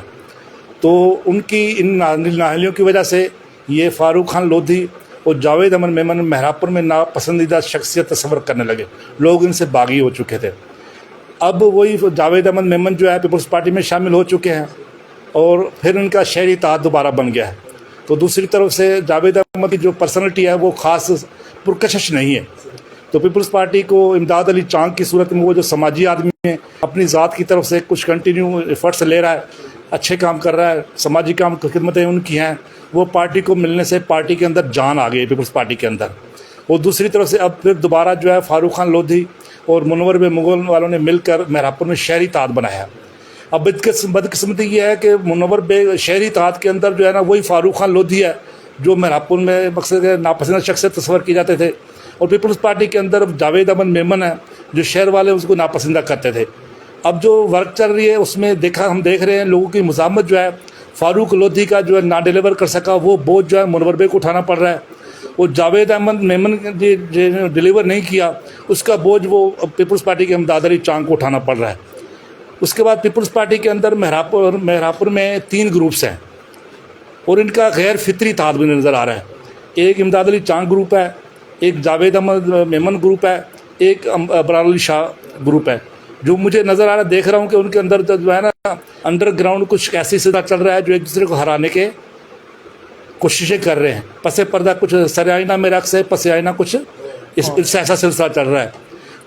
تو ان کی ان نااہلیوں کی وجہ سے یہ فاروق خان لودھی اور جاوید احمد میمن مہراپور میں ناپسندیدہ شخصیت تصور کرنے لگے، لوگ ان سے باغی ہو چکے تھے۔ اب وہی جاوید احمد میمن جو ہے پیپلز پارٹی میں شامل ہو چکے ہیں، اور پھر ان کا شہری اتحاد دوبارہ بن گیا ہے۔ تو دوسری طرف سے جاوید احمد کی جو پرسنلٹی ہے وہ خاص پرکشش نہیں ہے، تو پیپلز پارٹی کو امداد علی چانگ کی صورت میں وہ جو سماجی آدمی ہے، اپنی ذات کی طرف سے کچھ کنٹینیو ایفرٹس لے رہا ہے، اچھے کام کر رہا ہے، سماجی کام خدمتیں ان کی ہیں، وہ پارٹی کو ملنے سے پارٹی کے اندر جان آ گئی پیپلز پارٹی کے اندر۔ اور دوسری طرف سے اب پھر دوبارہ جو ہے فاروق خان لودھی اور منور بے مغل والوں نے مل کر مہراپور میں شہری اتحاد بنایا۔ اب بدقسمتی یہ ہے کہ منور بے شہری اتحاد کے اندر جو ہے نا وہی فاروق خان لودھی ہے جو مہراپور میں مقصد ناپسندیدہ شخصیت تصور کی جاتے تھے، اور پیپلز پارٹی کے اندر جاوید احمد میمن ہے جو شہر والے اس کو ناپسندہ کرتے تھے۔ اب جو ورک چل رہی ہے اس میں ہم دیکھ رہے ہیں لوگوں کی مزاحمت جو ہے فاروق لودھی کا جو ہے نہ ڈیلیور کر سکا، وہ بوجھ جو ہے منور بے کو اٹھانا پڑ رہا ہے، اور جاوید احمد میمن نے ڈیلیور نہیں کیا اس کا بوجھ وہ پیپلز پارٹی کے امداد علی چانگ کو اٹھانا پڑ رہا ہے۔ اس کے بعد پیپلز پارٹی کے اندر مہراپور میں 3 گروپس ہیں، اور ان کا غیر فطری اتحاد بھی نظر آ رہا ہے۔ ایک امداد علی چانگ گروپ ہے، ایک جاوید احمد میمن گروپ ہے، ایک ابرار علی شاہ گروپ ہے، جو مجھے نظر آ رہا ہے، دیکھ رہا ہوں کہ ان کے اندر جو ہے نا انڈر گراؤنڈ کچھ ایسی سلسلہ چل رہا ہے جو ایک دوسرے کو ہرانے کے کوششیں کر رہے ہیں، پس پردہ کچھ سر آئینہ میں رقص ہے، پس آئینہ کچھ ایسا سلسلہ چل رہا ہے۔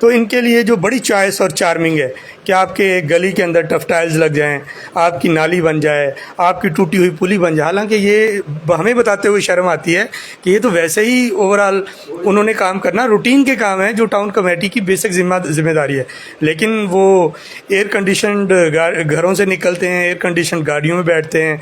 تو ان کے لیے جو بڑی چوائس اور چارمنگ ہے کہ آپ کے گلی کے اندر ٹف ٹائلز لگ جائیں، آپ کی نالی بن جائے، آپ کی ٹوٹی ہوئی پلی بن جائے. حالانکہ یہ ہمیں بتاتے ہوئے شرم آتی ہے کہ یہ تو ویسے ہی اوور آل انہوں نے کام کرنا، روٹین کے کام ہیں جو ٹاؤن کمیٹی کی بیسک ذمہ داری ہے. لیکن وہ ایئر کنڈیشنڈ گھروں سے نکلتے ہیں، ایئر کنڈیشنڈ گاڑیوں میں بیٹھتے ہیں،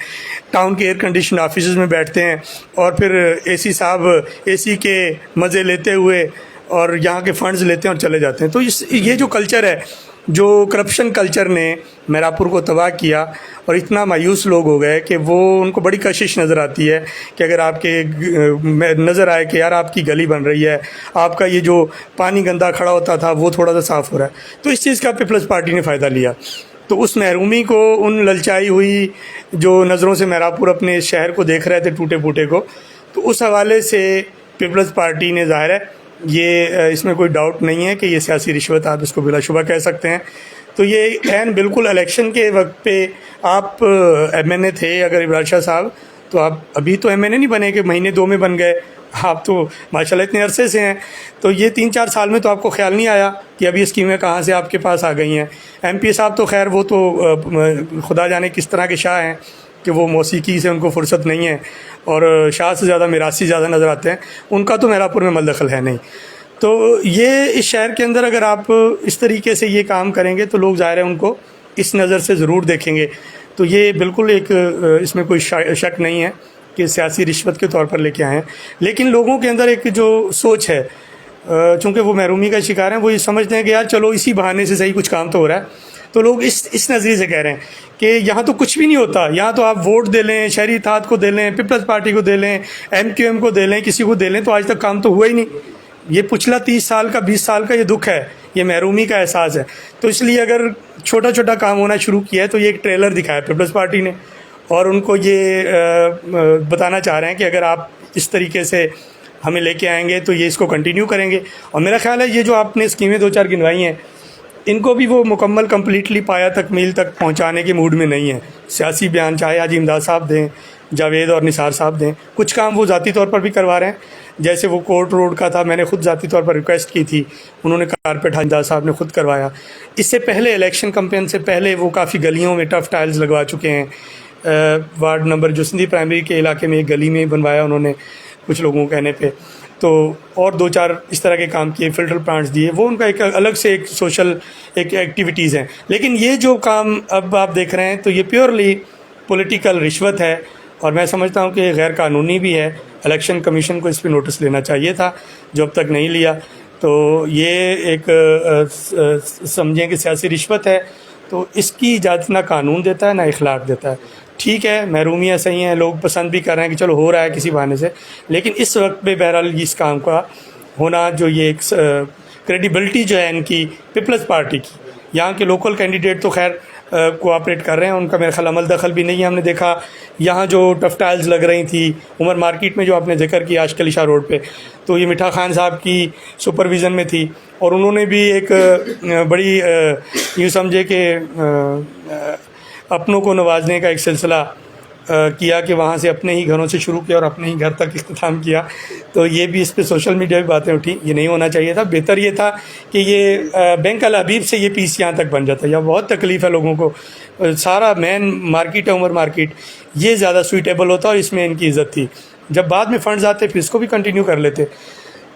ٹاؤن کے ایئر کنڈیشنڈ آفیسز میں بیٹھتے ہیں، اور پھر اے سی صاحب اے سی کے مزے لیتے ہوئے اور یہاں کے فنڈز لیتے ہیں اور چلے جاتے ہیں. تو یہ جو کلچر ہے، جو کرپشن کلچر نے میرا پور کو تباہ کیا، اور اتنا مایوس لوگ ہو گئے کہ وہ ان کو بڑی کشش نظر آتی ہے کہ اگر آپ کے نظر آئے کہ یار آپ کی گلی بن رہی ہے، آپ کا یہ جو پانی گندا کھڑا ہوتا تھا وہ تھوڑا سا صاف ہو رہا ہے، تو اس چیز کا پیپلز پارٹی نے فائدہ لیا. تو اس محرومی کو، ان للچائی ہوئی جو نظروں سے میرا پور اپنے شہر کو دیکھ رہے تھے ٹوٹے پھوٹے کو، تو اس حوالے سے پیپلز پارٹی نے، ظاہر ہے یہ اس میں کوئی ڈاؤٹ نہیں ہے کہ یہ سیاسی رشوت آپ اس کو بلا شبہ کہہ سکتے ہیں. تو یہ عین بالکل الیکشن کے وقت پہ آپ ایم این اے تھے اگر ابراز شاہ صاحب، تو آپ ابھی تو ایم این اے نہیں بنے کہ مہینے 2 میں بن گئے، آپ تو ماشاء اللہ اتنے عرصے سے ہیں. تو یہ 3-4 سال میں تو آپ کو خیال نہیں آیا کہ ابھی اسکیمیں کہاں سے آپ کے پاس آ گئی ہیں. ایم پی صاحب تو خیر وہ تو خدا جانے کس طرح کے شاہ ہیں کہ وہ موسیقی سے ان کو فرصت نہیں ہے، اور شاہ سے زیادہ میراثی زیادہ نظر آتے ہیں، ان کا تو میرا پور میں مدخل ہے نہیں. تو یہ اس شہر کے اندر اگر آپ اس طریقے سے یہ کام کریں گے تو لوگ ظاہر ہے ان کو اس نظر سے ضرور دیکھیں گے. تو یہ بالکل ایک اس میں کوئی شک نہیں ہے کہ سیاسی رشوت کے طور پر لے کے آئے ہیں. لیکن لوگوں کے اندر ایک جو سوچ ہے، چونکہ وہ محرومی کا شکار ہیں، وہ یہ سمجھتے ہیں کہ یار چلو اسی بہانے سے صحیح کچھ کام تو ہو رہا ہے. تو لوگ اس نظریے سے کہہ رہے ہیں کہ یہاں تو کچھ بھی نہیں ہوتا، یہاں تو آپ ووٹ دے لیں، شہری اتحاد کو دے لیں، پیپلز پارٹی کو دے لیں، ایم کیو ایم کو دے لیں، کسی کو دے لیں، تو آج تک کام تو ہوا ہی نہیں. یہ پچھلا 30 سال کا 20 سال کا یہ دکھ ہے، یہ محرومی کا احساس ہے. تو اس لیے اگر چھوٹا چھوٹا کام ہونا شروع کیا ہے تو یہ ایک ٹریلر دکھایا پیپلز پارٹی نے، اور ان کو یہ بتانا چاہ رہے ہیں کہ اگر آپ اس طریقے سے ہمیں لے کے آئیں گے تو یہ اس کو کنٹینیو کریں گے. اور میرا خیال ہے یہ جو آپ نے اسکیمیں 2-4 گنوائی ہیں، ان کو بھی وہ مکمل کمپلیٹلی پایا تکمیل تک پہنچانے کے موڈ میں نہیں ہیں. سیاسی بیان چاہے حاجی امداد صاحب دیں، جاوید اور نثار صاحب دیں، کچھ کام وہ ذاتی طور پر بھی کروا رہے ہیں. جیسے وہ کورٹ روڈ کا تھا، میں نے خود ذاتی طور پر ریکویسٹ کی تھی، انہوں نے کارپیٹ حاجی امداد صاحب نے خود کروایا. اس سے پہلے الیکشن کمپین سے پہلے وہ کافی گلیوں میں ٹف ٹائلز لگوا چکے ہیں. وارڈ نمبر جو سندھی پرائمری کے علاقے میں ایک گلی میں بنوایا انہوں نے کچھ لوگوں کے کہنے پہ. تو اور 2-4 اس طرح کے کام کیے، فلٹر پلانٹس دیے، وہ ان کا ایک الگ سے ایک سوشل ایک ایکٹیویٹیز ہیں. لیکن یہ جو کام اب آپ دیکھ رہے ہیں تو یہ پیورلی پولیٹیکل رشوت ہے، اور میں سمجھتا ہوں کہ یہ غیر قانونی بھی ہے. الیکشن کمیشن کو اس پہ نوٹس لینا چاہیے تھا، جو اب تک نہیں لیا. تو یہ ایک سمجھیں کہ سیاسی رشوت ہے. تو اس کی اجازت نہ قانون دیتا ہے نہ اخلاق دیتا ہے. ٹھیک ہے، محرومیاں صحیح ہیں، لوگ پسند بھی کر رہے ہیں کہ چلو ہو رہا ہے کسی بہانے سے، لیکن اس وقت پہ بہرحال اس کام کا ہونا، جو یہ ایک کریڈیبلٹی جو ہے ان کی پیپلز پارٹی کی، یہاں کے لوکل کینڈیڈیٹ تو خیر کوآپریٹ کر رہے ہیں، ان کا میرا خیال عمل دخل بھی نہیں ہے. ہم نے دیکھا یہاں جو ٹف ٹائلز لگ رہی تھی عمر مارکیٹ میں جو آپ نے ذکر کیا عاشق علی شاہ روڈ پہ، تو یہ میٹھا خان صاحب کی سپرویژن میں تھی، اور انہوں نے بھی ایک بڑی یوں سمجھے کہ اپنوں کو نوازنے کا ایک سلسلہ کیا کہ وہاں سے اپنے ہی گھروں سے شروع کیا اور اپنے ہی گھر تک اختتام کیا. تو یہ بھی اس پہ سوشل میڈیا پہ باتیں اٹھی، یہ نہیں ہونا چاہیے تھا. بہتر یہ تھا کہ یہ بینک الحبیب سے یہ پیس یہاں تک بن جاتا. یہاں بہت تکلیف ہے لوگوں کو، سارا مین مارکیٹ ہے عمر مارکیٹ، یہ زیادہ سویٹیبل ہوتا اور اس میں ان کی عزت تھی. جب بعد میں فنڈز آتے پھر اس کو بھی کنٹینیو کر لیتے.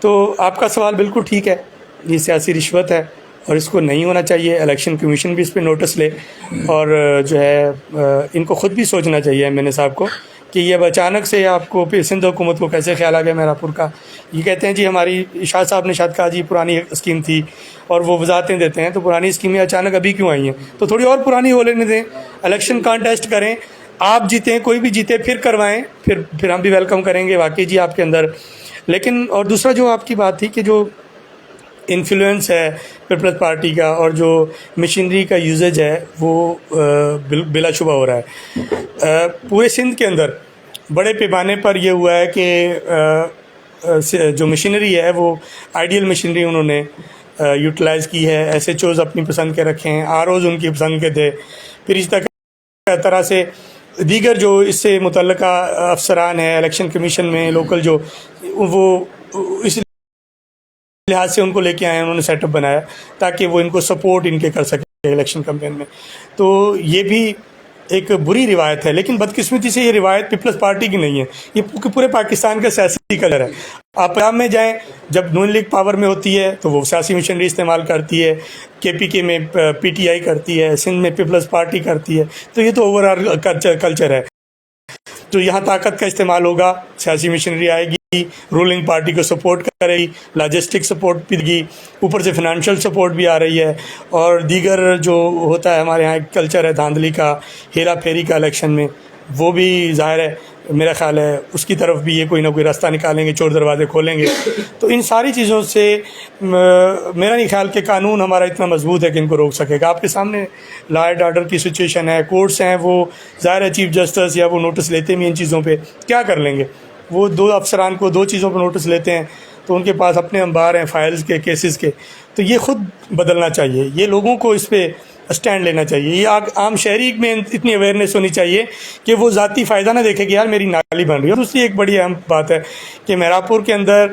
تو آپ کا سوال بالکل ٹھیک ہے، یہ سیاسی رشوت ہے اور اس کو نہیں ہونا چاہیے. الیکشن کمیشن بھی اس پہ نوٹس لے، اور جو ہے ان کو خود بھی سوچنا چاہیے ایم این اے صاحب کو کہ یہ اب اچانک سے آپ کو سندھ حکومت کو کیسے خیال آ گیا میرا پور کا. یہ کہتے ہیں جی ہماری شاہ صاحب نے شاید کہا جی پرانی اسکیم تھی، اور وہ وضاحتیں دیتے ہیں. تو پرانی اسکیمیں اچانک ابھی کیوں آئی ہیں؟ تو تھوڑی اور پرانی ہو لینے دیں، الیکشن کانٹیسٹ کریں، آپ جیتیں، کوئی بھی جیتے، پھر کروائیں، پھر ہم بھی ویلکم کریں گے واقعی جی آپ کے اندر. لیکن اور دوسرا جو آپ کی بات تھی کہ جو انفلوئنس ہے پیپلز پارٹی کا اور جو مشینری کا یوزیج ہے وہ بلا شبہ ہو رہا ہے. پورے سندھ کے اندر بڑے پیمانے پر یہ ہوا ہے کہ جو مشینری ہے وہ آئیڈیل مشینری انہوں نے یوٹیلائز کی ہے. ایس ایچ اوز اپنی پسند کے رکھے ہیں، آر اوز ان کی پسند کے تھے، پھر اس طرح سے دیگر جو اس سے متعلقہ افسران ہیں الیکشن کمیشن میں لوکل، جو وہ اس لحاظ سے ان کو لے کے آئے ہیں, انہوں نے سیٹ اپ بنایا تاکہ وہ ان کو سپورٹ ان کے کر سکے الیکشن کمپین میں. تو یہ بھی ایک بری روایت ہے, لیکن بدقسمتی سے یہ روایت پیپلز پارٹی کی نہیں ہے, یہ پورے پاکستان کا سیاسی کلر ہے. آپ پنجاب میں جائیں, جب نون لیگ پاور میں ہوتی ہے تو وہ سیاسی مشنری استعمال کرتی ہے, کے پی کے میں پی ٹی آئی کرتی ہے, سندھ میں پیپلز پارٹی کرتی ہے. تو یہ تو اوور آل کلچر ہے. تو یہاں طاقت کا استعمال ہوگا, سیاسی مشنری آئے گی, رولنگ پارٹی کو سپورٹ کرے گی, لاجسٹک سپورٹ بھی گی, اوپر سے فنانشل سپورٹ بھی آ رہی ہے, اور دیگر جو ہوتا ہے ہمارے یہاں ایک کلچر ہے دھاندلی کا, ہیرا پھیری کا الیکشن میں, وہ بھی ظاہر ہے میرا خیال ہے اس کی طرف بھی یہ کوئی نہ کوئی راستہ نکالیں گے, چور دروازے کھولیں گے. تو ان ساری چیزوں سے میرا نہیں خیال کہ قانون ہمارا اتنا مضبوط ہے کہ ان کو روک سکے گا. آپ کے سامنے لا اینڈ آرڈر کی سچویشن ہے, کورٹس ہیں, وہ ظاہر ہے چیف جسٹس یا وہ نوٹس لیتے بھی ان چیزوں پہ, کیا کر لیں گے وہ 2 افسران کو 2 چیزوں پہ نوٹس لیتے ہیں, تو ان کے پاس اپنے انبار ہیں فائلز کے, کیسز کے. تو یہ خود بدلنا چاہیے, یہ لوگوں کو اس پہ اسٹینڈ لینا چاہیے. یہ عام شہری میں اتنی اویئرنیس ہونی چاہیے کہ وہ ذاتی فائدہ نہ دیکھے کہ یار میری نالی بن رہی ہے. اور دوسری ایک بڑی اہم بات ہے کہ مہراپور کے اندر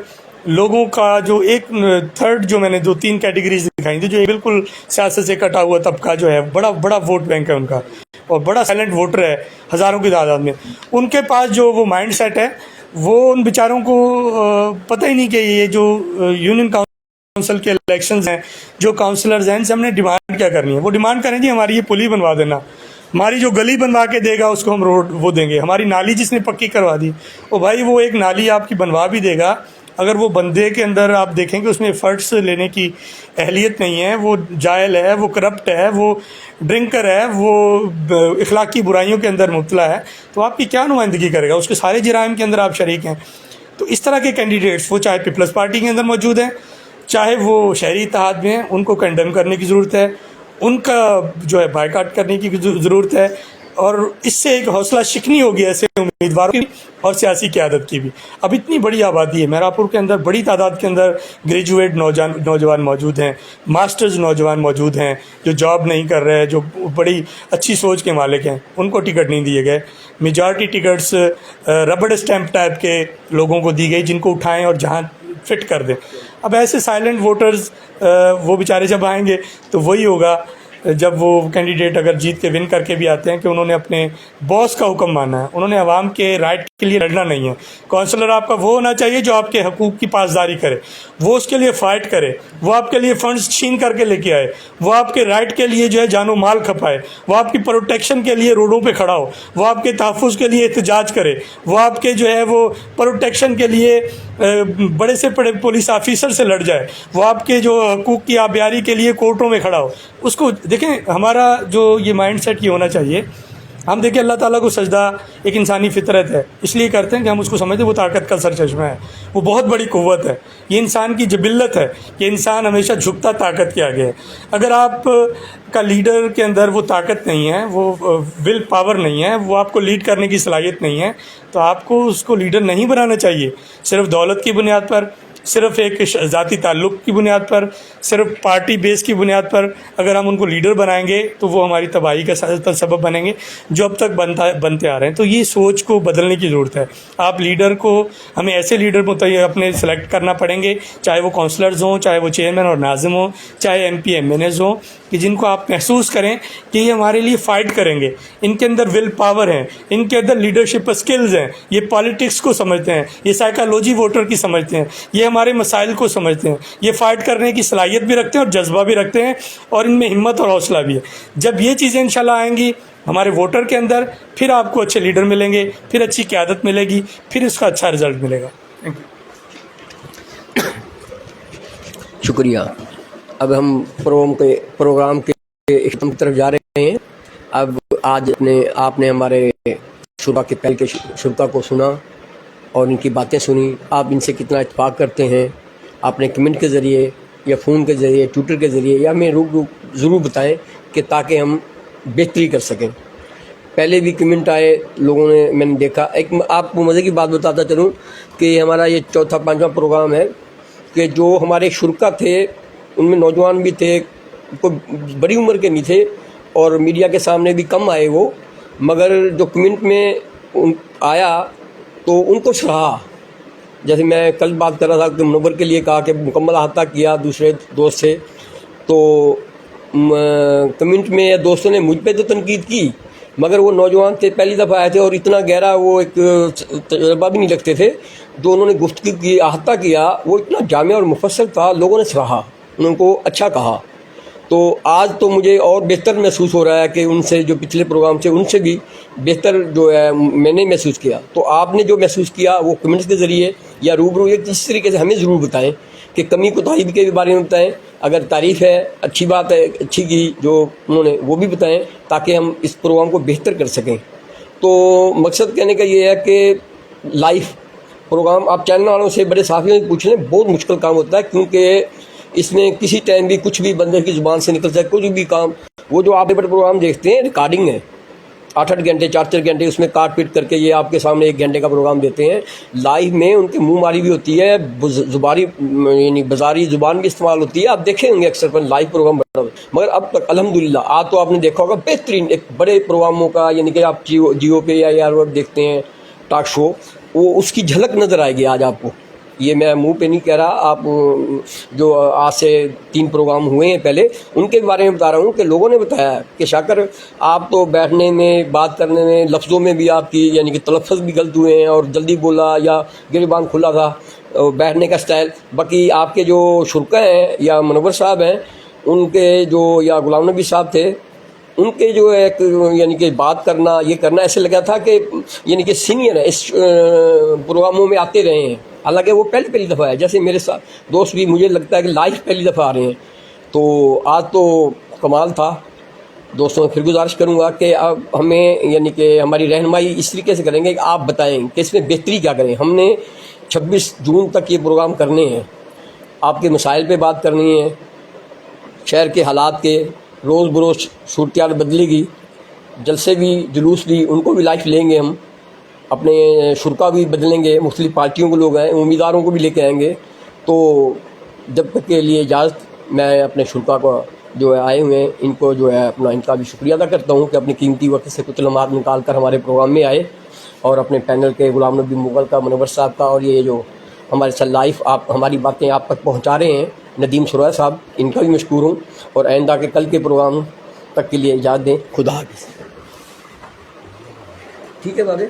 لوگوں کا جو ایک تھرڈ جو میں نے 2-3 کیٹیگریز دکھائی تھی, جو بالکل سیاست سے کٹا ہوا طبقہ جو ہے, بڑا ووٹ بینک ہے ان کا, اور بڑا سائلنٹ ووٹر ہے ہزاروں کی تعداد میں, ان کے پاس جو وہ مائنڈ سیٹ ہے, وہ ان بیچاروں کو پتہ ہی نہیں کہ یہ جو یونین کونسل کے الیکشنز ہیں, جو کاؤنسلرز ہیں, ان سے ہم نے ڈیمانڈ کیا کرنی ہے. وہ ڈیمانڈ کریں جی ہماری یہ پلی بنوا دینا, ہماری جو گلی بنوا کے دے گا اس کو ہم روڈ وہ دیں گے, ہماری نالی جس نے پکی کروا دی, او بھائی وہ ایک نالی آپ کی بنوا بھی دے گا, اگر وہ بندے کے اندر آپ دیکھیں کہ اس میں فنڈس لینے کی اہلیت نہیں ہے, وہ جائل ہے, وہ کرپٹ ہے, وہ ڈرنکر ہے, وہ اخلاقی برائیوں کے اندر مبتلا ہے, تو آپ کی کیا نمائندگی کرے گا؟ اس کے سارے جرائم کے اندر آپ شریک ہیں. تو اس طرح کے کینڈیڈیٹس وہ چاہے پیپلز پارٹی کے اندر موجود ہیں, چاہے وہ شہری اتحاد میں ہیں, ان کو کنڈیم کرنے کی ضرورت ہے, ان کا جو ہے بائیکاٹ کرنے کی ضرورت ہے. اور اس سے ایک حوصلہ شکنی ہوگی ایسے امیدواروں کی اور سیاسی قیادت کی بھی. اب اتنی بڑی آبادی ہے مہراپور کے اندر, بڑی تعداد کے اندر گریجویٹ نوجوان موجود ہیں, ماسٹرز نوجوان موجود ہیں جو جاب نہیں کر رہے, جو بڑی اچھی سوچ کے مالک ہیں, ان کو ٹکٹ نہیں دیے گئے. Majority tickets rubber stamp type کے لوگوں کو دی گئی, جن کو اٹھائیں اور جہاں فٹ کر دیں. اب ایسے سائلنٹ ووٹرز وہ بیچارے جب آئیں گے تو وہی ہوگا جب وہ کینڈیڈیٹ اگر جیت کے ون کر کے بھی آتے ہیں کہ انہوں نے اپنے باس کا حکم ماننا ہے, انہوں نے عوام کے رائٹ کے لیے لڑنا نہیں ہے. کونسلر آپ کا وہ ہونا چاہیے جو آپ کے حقوق کی پاسداری کرے, وہ اس کے لیے فائٹ کرے, وہ آپ کے لیے فنڈز چھین کر کے لے کے آئے, وہ آپ کے رائٹ کے لیے جو ہے جان و مال کھپائے, وہ آپ کی پروٹیکشن کے لیے روڈوں پہ کھڑا ہو, وہ آپ کے تحفظ کے لیے احتجاج کرے, وہ آپ کے جو ہے وہ پروٹیکشن کے لیے بڑے سے بڑے پولیس آفیسر سے لڑ جائے, وہ آپ کے جو حقوق کی آبیاری کے لیے کورٹوں میں کھڑا ہو. اس کو دیکھیں, ہمارا جو یہ مائنڈ سیٹ یہ ہونا چاہیے. ہم دیکھیں اللہ تعالیٰ کو سجدہ ایک انسانی فطرت ہے, اس لیے کرتے ہیں کہ ہم اس کو سمجھتے ہیں وہ طاقت کا سرچشمہ ہے, وہ بہت بڑی قوت ہے, یہ انسان کی جبلت ہے کہ انسان ہمیشہ جھکتا طاقت کے آگے ہے. اگر آپ کا لیڈر کے اندر وہ طاقت نہیں ہے, وہ ول پاور نہیں ہے, وہ آپ کو لیڈ کرنے کی صلاحیت نہیں ہے, تو آپ کو اس کو لیڈر نہیں بنانا چاہیے. صرف دولت کی بنیاد پر, صرف ایک ذاتی تعلق کی بنیاد پر, صرف پارٹی بیس کی بنیاد پر اگر ہم ان کو لیڈر بنائیں گے تو وہ ہماری تباہی کا سبب بنیں گے, جو اب تک بنتے آ رہے ہیں. تو یہ سوچ کو بدلنے کی ضرورت ہے. آپ لیڈر کو, ہمیں ایسے لیڈر اپنے سلیکٹ کرنا پڑیں گے, چاہے وہ کونسلرز ہوں, چاہے وہ چیئرمین اور ناظم ہوں, چاہے M P M N As ہوں, کہ جن کو آپ محسوس کریں کہ یہ ہمارے لیے فائٹ کریں گے, ان کے اندر ول پاور ہے, ان کے اندر لیڈرشپ اسکلز ہیں, یہ پالیٹکس کو سمجھتے ہیں, یہ سائیکالوجی ووٹر کی سمجھتے ہیں, یہ ہمارے مسائل کو سمجھتے ہیں, یہ فائٹ کرنے کی صلاحیت بھی رکھتے ہیں اور جذبہ بھی رکھتے ہیں, اور ان میں ہمت اور حوصلہ بھی ہے. جب یہ چیزیں انشاءاللہ آئیں گی ہمارے ووٹر کے اندر, پھر آپ کو اچھے لیڈر ملیں گے, پھر اچھی قیادت ملے گی, پھر اس کا اچھا رزلٹ ملے گا. شکریہ. اب ہم پروگرام کے اختتام کی طرف جا رہے ہیں. اب آج آپ نے ہمارے شرکا کے پہل کے شرکا کو سنا اور ان کی باتیں سنی. آپ ان سے کتنا اتفاق کرتے ہیں, آپ نے کمنٹ کے ذریعے یا فون کے ذریعے, ٹویٹر کے ذریعے یا ہمیں ضرور بتائیں کہ تاکہ ہم بہتری کر سکیں. پہلے بھی کمنٹ آئے لوگوں نے, میں نے دیکھا. ایک آپ کو مزے کی بات بتاتا چلوں کہ ہمارا یہ 4-5واں پروگرام ہے کہ جو ہمارے شرکا تھے ان میں نوجوان بھی تھے, کوئی بڑی عمر کے نہیں تھے, اور میڈیا کے سامنے بھی کم آئے وہ, مگر جو کمنٹ میں آیا تو ان کو سراہا. جیسے میں کل بات کر رہا تھا کہ منور کے لیے کہا کہ مکمل احاطہ کیا دوسرے دوست سے، تو کمنٹ میں دوستوں نے مجھ پہ تو تنقید کی، مگر وہ نوجوان تھے، پہلی دفعہ آئے تھے اور اتنا گہرا وہ ایک تجربہ بھی نہیں رکھتے تھے، جو انہوں نے گفتگو کی، احاطہ کیا، وہ اتنا جامع اور مفصل تھا، لوگوں نے سراہا، ان کو اچھا کہا۔ تو آج تو مجھے اور بہتر محسوس ہو رہا ہے کہ ان سے جو پچھلے پروگرام تھے ان سے بھی بہتر جو ہے میں نے محسوس کیا۔ تو آپ نے جو محسوس کیا وہ کمنٹس کے ذریعے یا روبرو ایک اس طریقے سے ہمیں ضرور بتائیں کہ کمی کوتاہی کے بارے میں بتائیں، اگر تعریف ہے، اچھی بات ہے، اچھی کی جو انہوں نے وہ بھی بتائیں تاکہ ہم اس پروگرام کو بہتر کر سکیں۔ تو مقصد کہنے کا یہ ہے کہ لائیو پروگرام آپ چینل والوں سے، بڑے صحافیوں سے پوچھ لیں، بہت مشکل کام ہوتا ہے، کیونکہ اس میں کسی ٹائم بھی کچھ بھی بندے کی زبان سے نکل سکے، کچھ بھی کام۔ وہ جو آپ بڑے پروگرام دیکھتے ہیں ریکارڈنگ ہے، 8-8 گھنٹے 4-4 گھنٹے اس میں کاٹ پیٹ کر کے یہ آپ کے سامنے 1 گھنٹے کا پروگرام دیتے ہیں۔ لائیو میں ان کی منہ ماری بھی ہوتی ہے، زبانی یعنی بازاری زبان بھی استعمال ہوتی ہے، آپ دیکھیں ہوں گے اکثر پر لائیو پروگرام بڑا، مگر اب تک الحمدللہ آج تو آپ نے دیکھا ہوگا بہترین ایک بڑے پروگراموں کا، یعنی کہ آپ جیو پہ یا AR دیکھتے ہیں ٹاک شو، وہ اس کی جھلک نظر آئے گی آج آپ کو۔ یہ میں منہ پہ نہیں کہہ رہا، آپ جو آج سے 3 پروگرام ہوئے ہیں پہلے ان کے بارے میں بتا رہا ہوں کہ لوگوں نے بتایا کہ شاکر آپ تو بیٹھنے میں، بات کرنے میں، لفظوں میں بھی آپ کی یعنی کہ تلفظ بھی غلط ہوئے ہیں اور جلدی بولا یا گریبان کھلا تھا بیٹھنے کا سٹائل۔ باقی آپ کے جو شرکا ہیں یا منور صاحب ہیں ان کے جو، یا غلام نبی صاحب تھے، ان کے جو ایک یعنی کہ بات کرنا، یہ کرنا ایسے لگا تھا کہ یعنی کہ سینئر ہے، اس پروگراموں میں آتے رہے ہیں، حالانکہ وہ پہلی دفعہ ہے۔ جیسے میرے ساتھ دوست بھی مجھے لگتا ہے کہ لائف پہلی دفعہ آ رہے ہیں، تو آج تو کمال تھا۔ دوستوں میں پھر گزارش کروں گا کہ اب ہمیں یعنی کہ ہماری رہنمائی اس طریقے سے کریں گے کہ آپ بتائیں کہ اس میں بہتری کیا کریں۔ ہم نے 26 جون تک یہ پروگرام کرنے ہیں، آپ کے مسائل پہ بات کرنی ہے، شہر کے حالات کے، روز بروز صورتحال بدلے گی، جلسے بھی جلوس بھی ان کو بھی لائف لیں گے، ہم اپنے شرکا بھی بدلیں گے، مختلف پارٹیوں کے لوگ ہیں، امیدواروں کو بھی لے کے آئیں گے۔ تو جب تک کے لیے اجازت، میں اپنے شرکا کو جو ہے آئے ہوئے ہیں ان کو جو ہے اپنا ان کا بھی شکریہ ادا کرتا ہوں کہ اپنی قیمتی وقت سے کچھ لمحات نکال کر ہمارے پروگرام میں آئے، اور اپنے پینل کے غلام نبی مغل کا، منور صاحب کا، اور یہ جو ہمارے ساتھ لائف آپ ہماری باتیں آپ تک پہنچا رہے ہیں، ندیم سرور صاحب، ان کا بھی مشکور ہوں۔ اور آئندہ کے کل کے پروگرام تک کے لیے اجازت دیں، خدا حافظ۔ ٹھیک ہے بابے؟